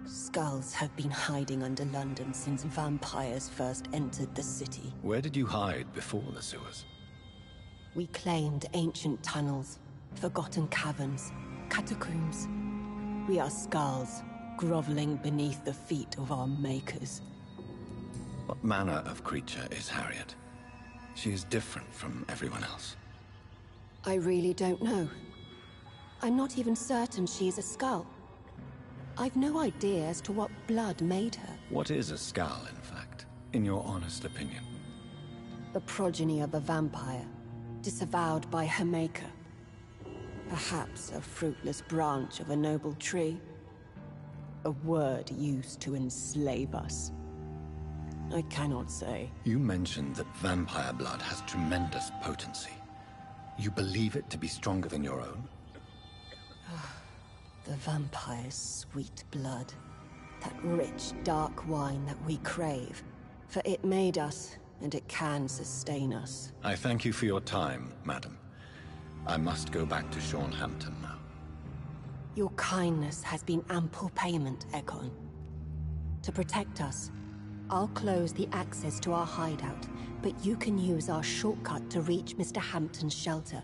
Skulls have been hiding under London since vampires first entered the city. Where did you hide before the sewers? We claimed ancient tunnels, forgotten caverns, catacombs. We are Skulls, groveling beneath the feet of our makers. What manner of creature is Harriet? She is different from everyone else. I really don't know. I'm not even certain she's a Skull. I've no idea as to what blood made her. What is a Skull, in fact, in your honest opinion? The progeny of a vampire, disavowed by her maker. Perhaps a fruitless branch of a noble tree. A word used to enslave us. I cannot say. You mentioned that vampire blood has tremendous potency. You believe it to be stronger than your own? The vampire's sweet blood. That rich, dark wine that we crave. For it made us, and it can sustain us. I thank you for your time, madam. I must go back to Hampton now. Your kindness has been ample payment, Ekon. To protect us, I'll close the access to our hideout, but you can use our shortcut to reach Mr. Hampton's shelter.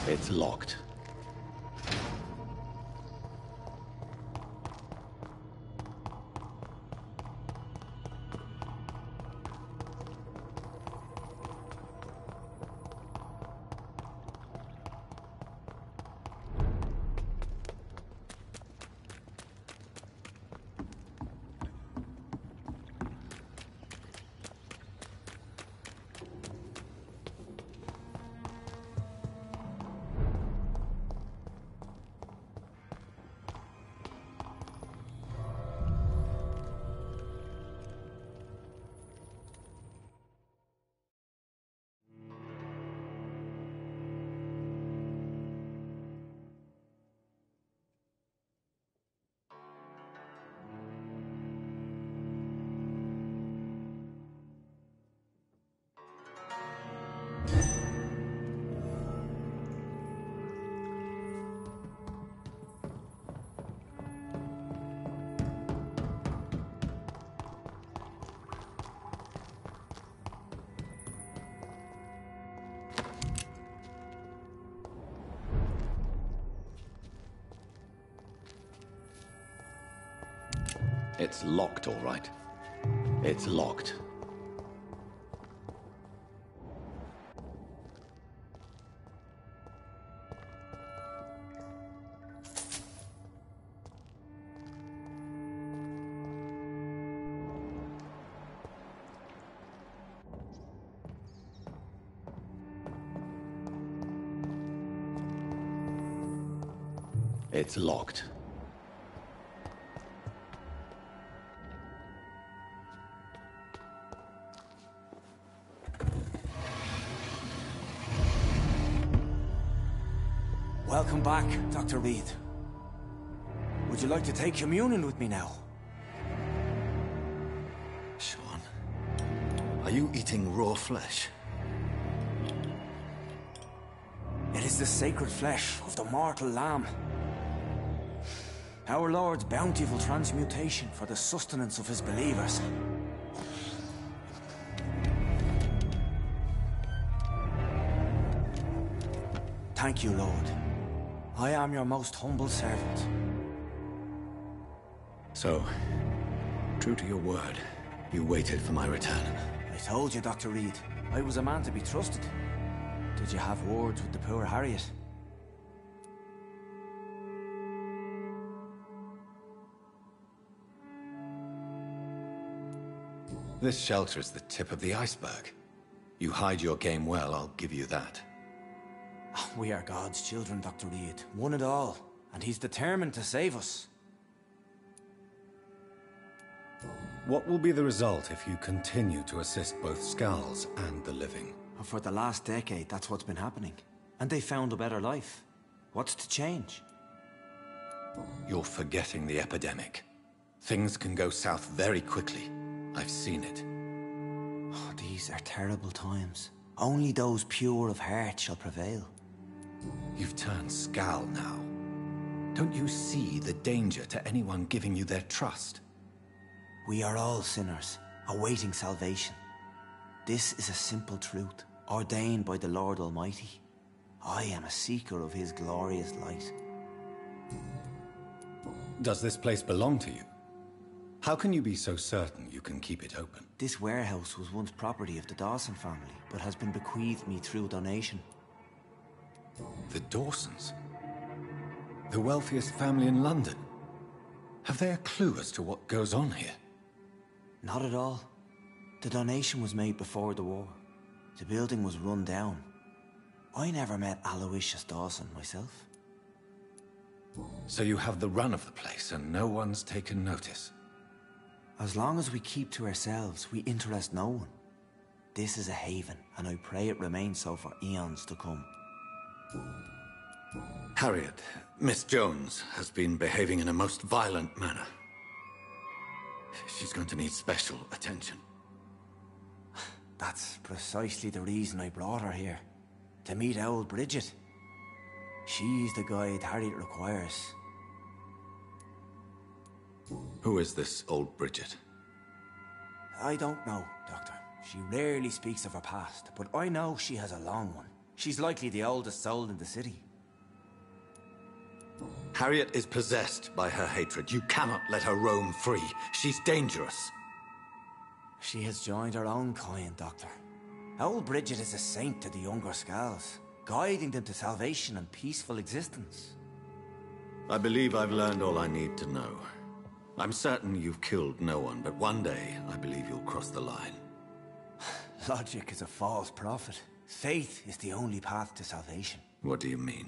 It's locked. It's locked, all right. It's locked. It's locked. Welcome back, Dr. Reed. Would you like to take communion with me now? Sean, are you eating raw flesh? It is the sacred flesh of the mortal lamb. Our Lord's bountiful transmutation for the sustenance of his believers. Thank you, Lord. I am your most humble servant. So, true to your word, you waited for my return. I told you, Dr. Reed, I was a man to be trusted. Did you have words with the poor Harriet? This shelter is the tip of the iceberg. You hide your game well, I'll give you that. We are God's children, Dr. Reed. One and all. And he's determined to save us. What will be the result if you continue to assist both Skulls and the living? For the last decade, that's what's been happening. And they found a better life. What's to change? You're forgetting the epidemic. Things can go south very quickly. I've seen it. Oh, these are terrible times. Only those pure of heart shall prevail. You've turned Skull now. Don't you see the danger to anyone giving you their trust? We are all sinners, awaiting salvation. This is a simple truth, ordained by the Lord Almighty. I am a seeker of his glorious light. Does this place belong to you? How can you be so certain you can keep it open? This warehouse was once property of the Dawson family, but has been bequeathed me through donation. The Dawsons? The wealthiest family in London? Have they a clue as to what goes on here? Not at all. The donation was made before the war. The building was run down. I never met Aloysius Dawson myself. So you have the run of the place and no one's taken notice? As long as we keep to ourselves, we interest no one. This is a haven, and I pray it remains so for eons to come. Harriet, Miss Jones has been behaving in a most violent manner. She's going to need special attention. That's precisely the reason I brought her here. To meet old Bridget. She's the guide Harriet requires. Who is this old Bridget? I don't know, Doctor. She rarely speaks of her past, but I know she has a long one. She's likely the oldest soul in the city. Harriet is possessed by her hatred. You cannot let her roam free. She's dangerous. She has joined her own kind, Doctor. Old Bridget is a saint to the younger Skulls, guiding them to salvation and peaceful existence. I believe I've learned all I need to know. I'm certain you've killed no one, but one day I believe you'll cross the line. Logic is a false prophet. Faith is the only path to salvation. What do you mean?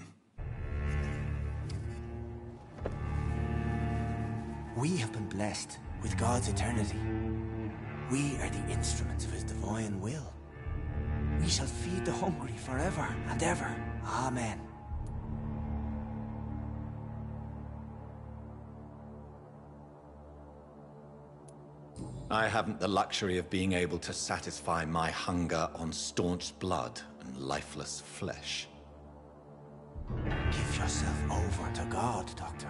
We have been blessed with God's eternity. We are the instruments of His divine will. We shall feed the hungry forever and ever. Amen. I haven't the luxury of being able to satisfy my hunger on staunched blood and lifeless flesh. Give yourself over to God, Doctor.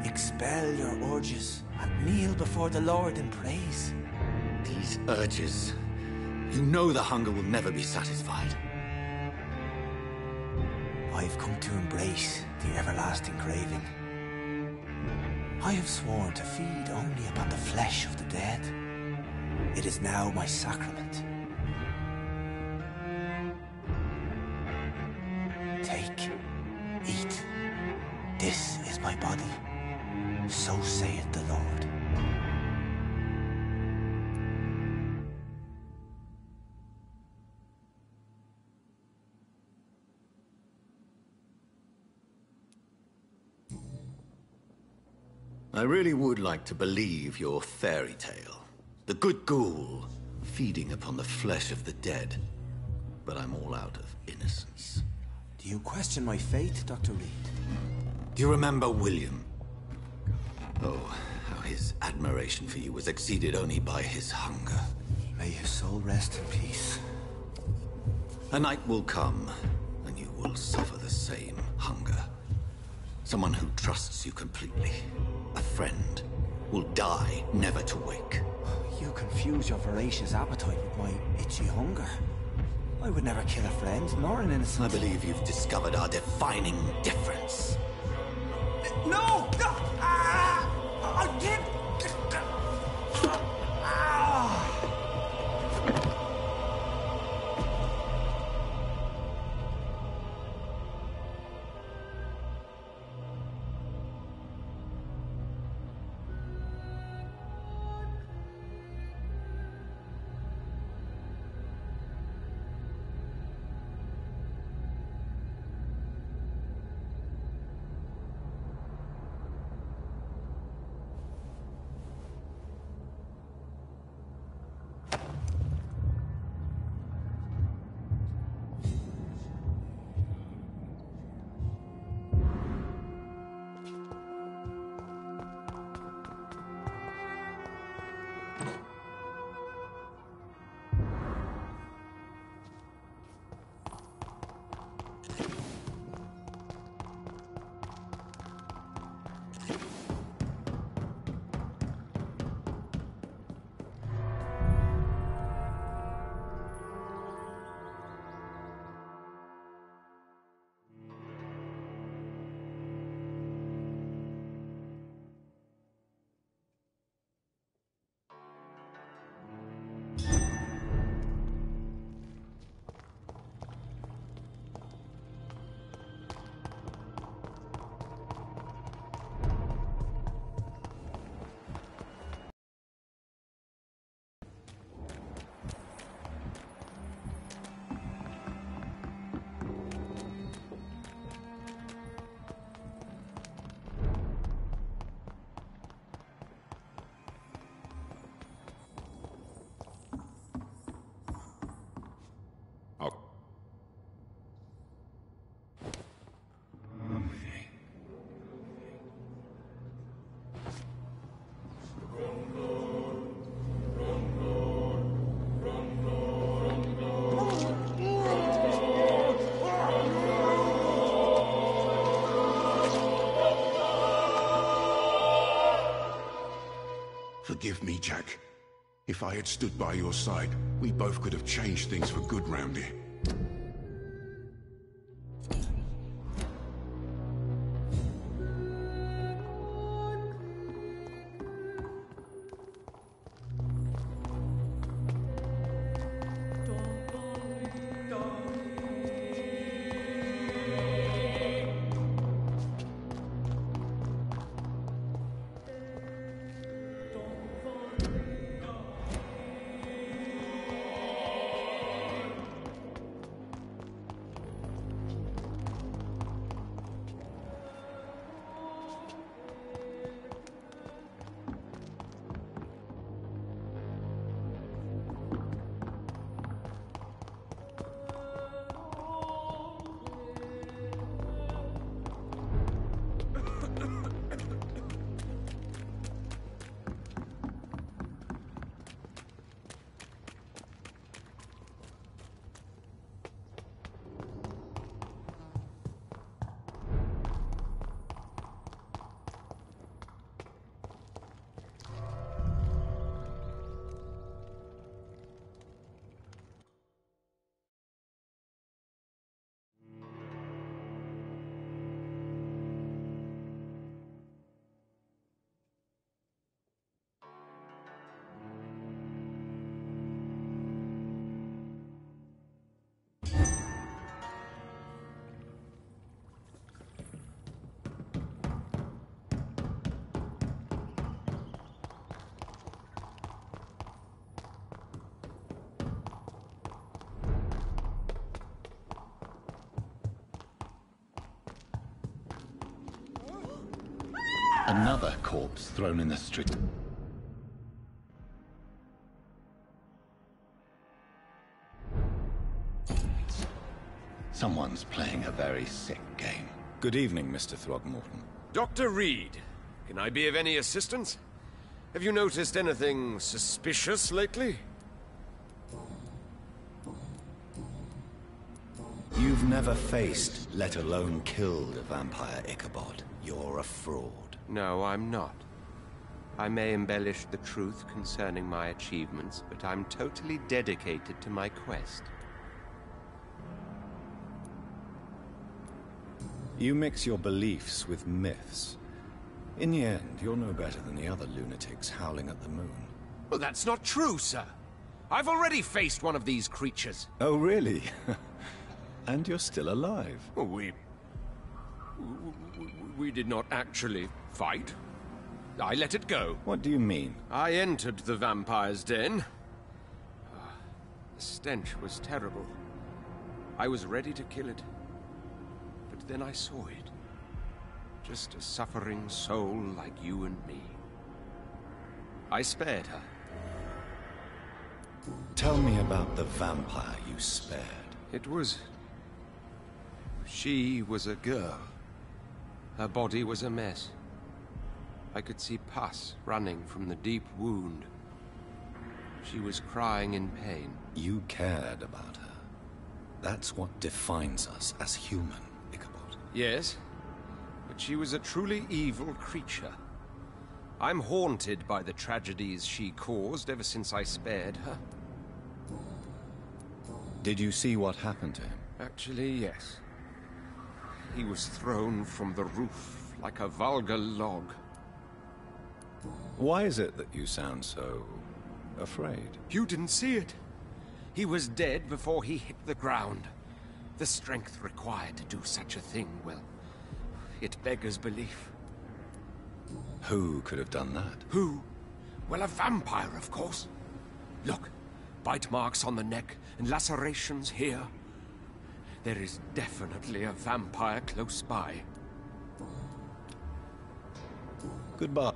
Expel your urges and kneel before the Lord in praise. These urges... You know the hunger will never be satisfied. I've come to embrace the everlasting craving. I have sworn to feed only upon the flesh of the dead. It is now my sacrament. Take, eat. This is my body. So saith the Lord. I really would like to believe your fairy tale. The good ghoul feeding upon the flesh of the dead. But I'm all out of innocence. Do you question my faith, Dr. Reed? Do you remember William? Oh, how his admiration for you was exceeded only by his hunger. May his soul rest in peace. A night will come, and you will suffer the same hunger. Someone who trusts you completely. A friend will die never to wake. You confuse your voracious appetite with my itchy hunger. I would never kill a friend, nor an innocent. I believe you've discovered our defining difference. No! No! I did... Forgive me, Jack. If I had stood by your side, we both could have changed things for good round here. Another corpse thrown in the street. Someone's playing a very sick game. Good evening, Mr. Throgmorton. Dr. Reed, can I be of any assistance? Have you noticed anything suspicious lately? You've never faced, let alone killed, a vampire, Ichabod. You're a fraud. No, I'm not. I may embellish the truth concerning my achievements, but I'm totally dedicated to my quest. You mix your beliefs with myths. In the end, you're no better than the other lunatics howling at the moon. Well, that's not true, sir. I've already faced one of these creatures. Oh, really? And you're still alive? Well, we did not actually fight. I let it go. What do you mean? I entered the vampire's den. The stench was terrible. I was ready to kill it. But then I saw it. Just a suffering soul like you and me. I spared her. Tell me about the vampire you spared. It was... She was a girl. Her body was a mess. I could see pus running from the deep wound. She was crying in pain. You cared about her. That's what defines us as human, Ichabod. Yes, but she was a truly evil creature. I'm haunted by the tragedies she caused ever since I spared her. Did you see what happened to him? Actually, yes. He was thrown from the roof like a vulgar log. Why is it that you sound so... afraid? You didn't see it. He was dead before he hit the ground. The strength required to do such a thing, well, it beggars belief. Who could have done that? Who? Well, a vampire, of course. Look, bite marks on the neck and lacerations here. There is definitely a vampire close by. Goodbye.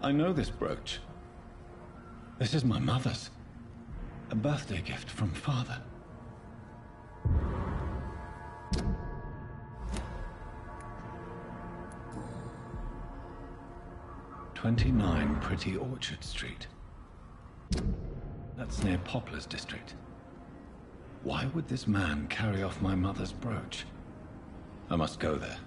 I know this brooch. This is my mother's. A birthday gift from father. "29 Pretty Orchard Street. That's near Poplar's district. Why would this man carry off my mother's brooch? I must go there.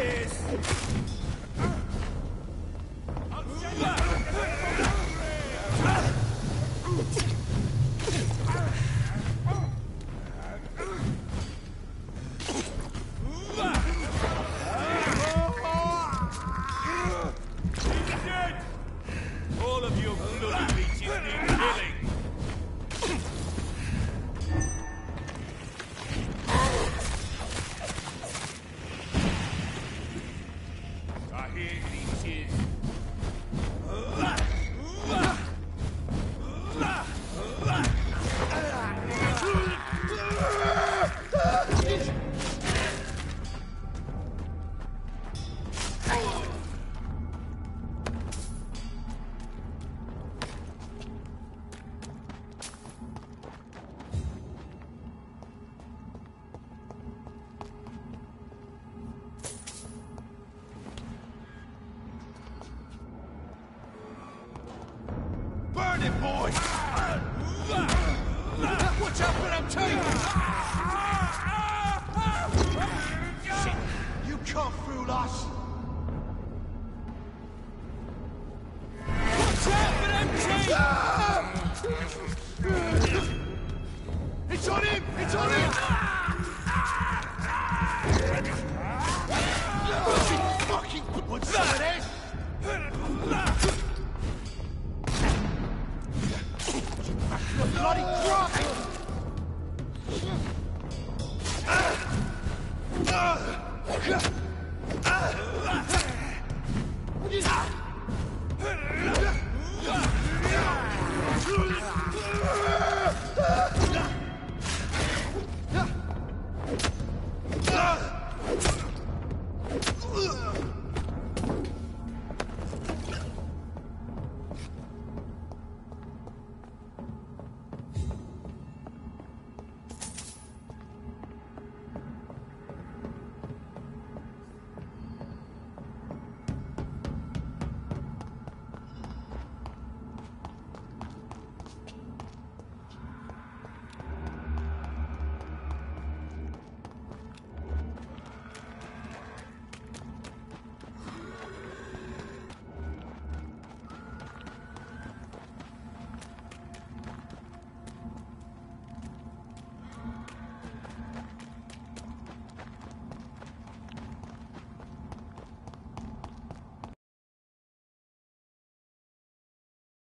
this! All of you bloody leeches need killing! I hear leeches. Burn it, boys! Watch out for them teeth! Shit! You can't fool us! Watch out for them teeth! It's on him! It's on him!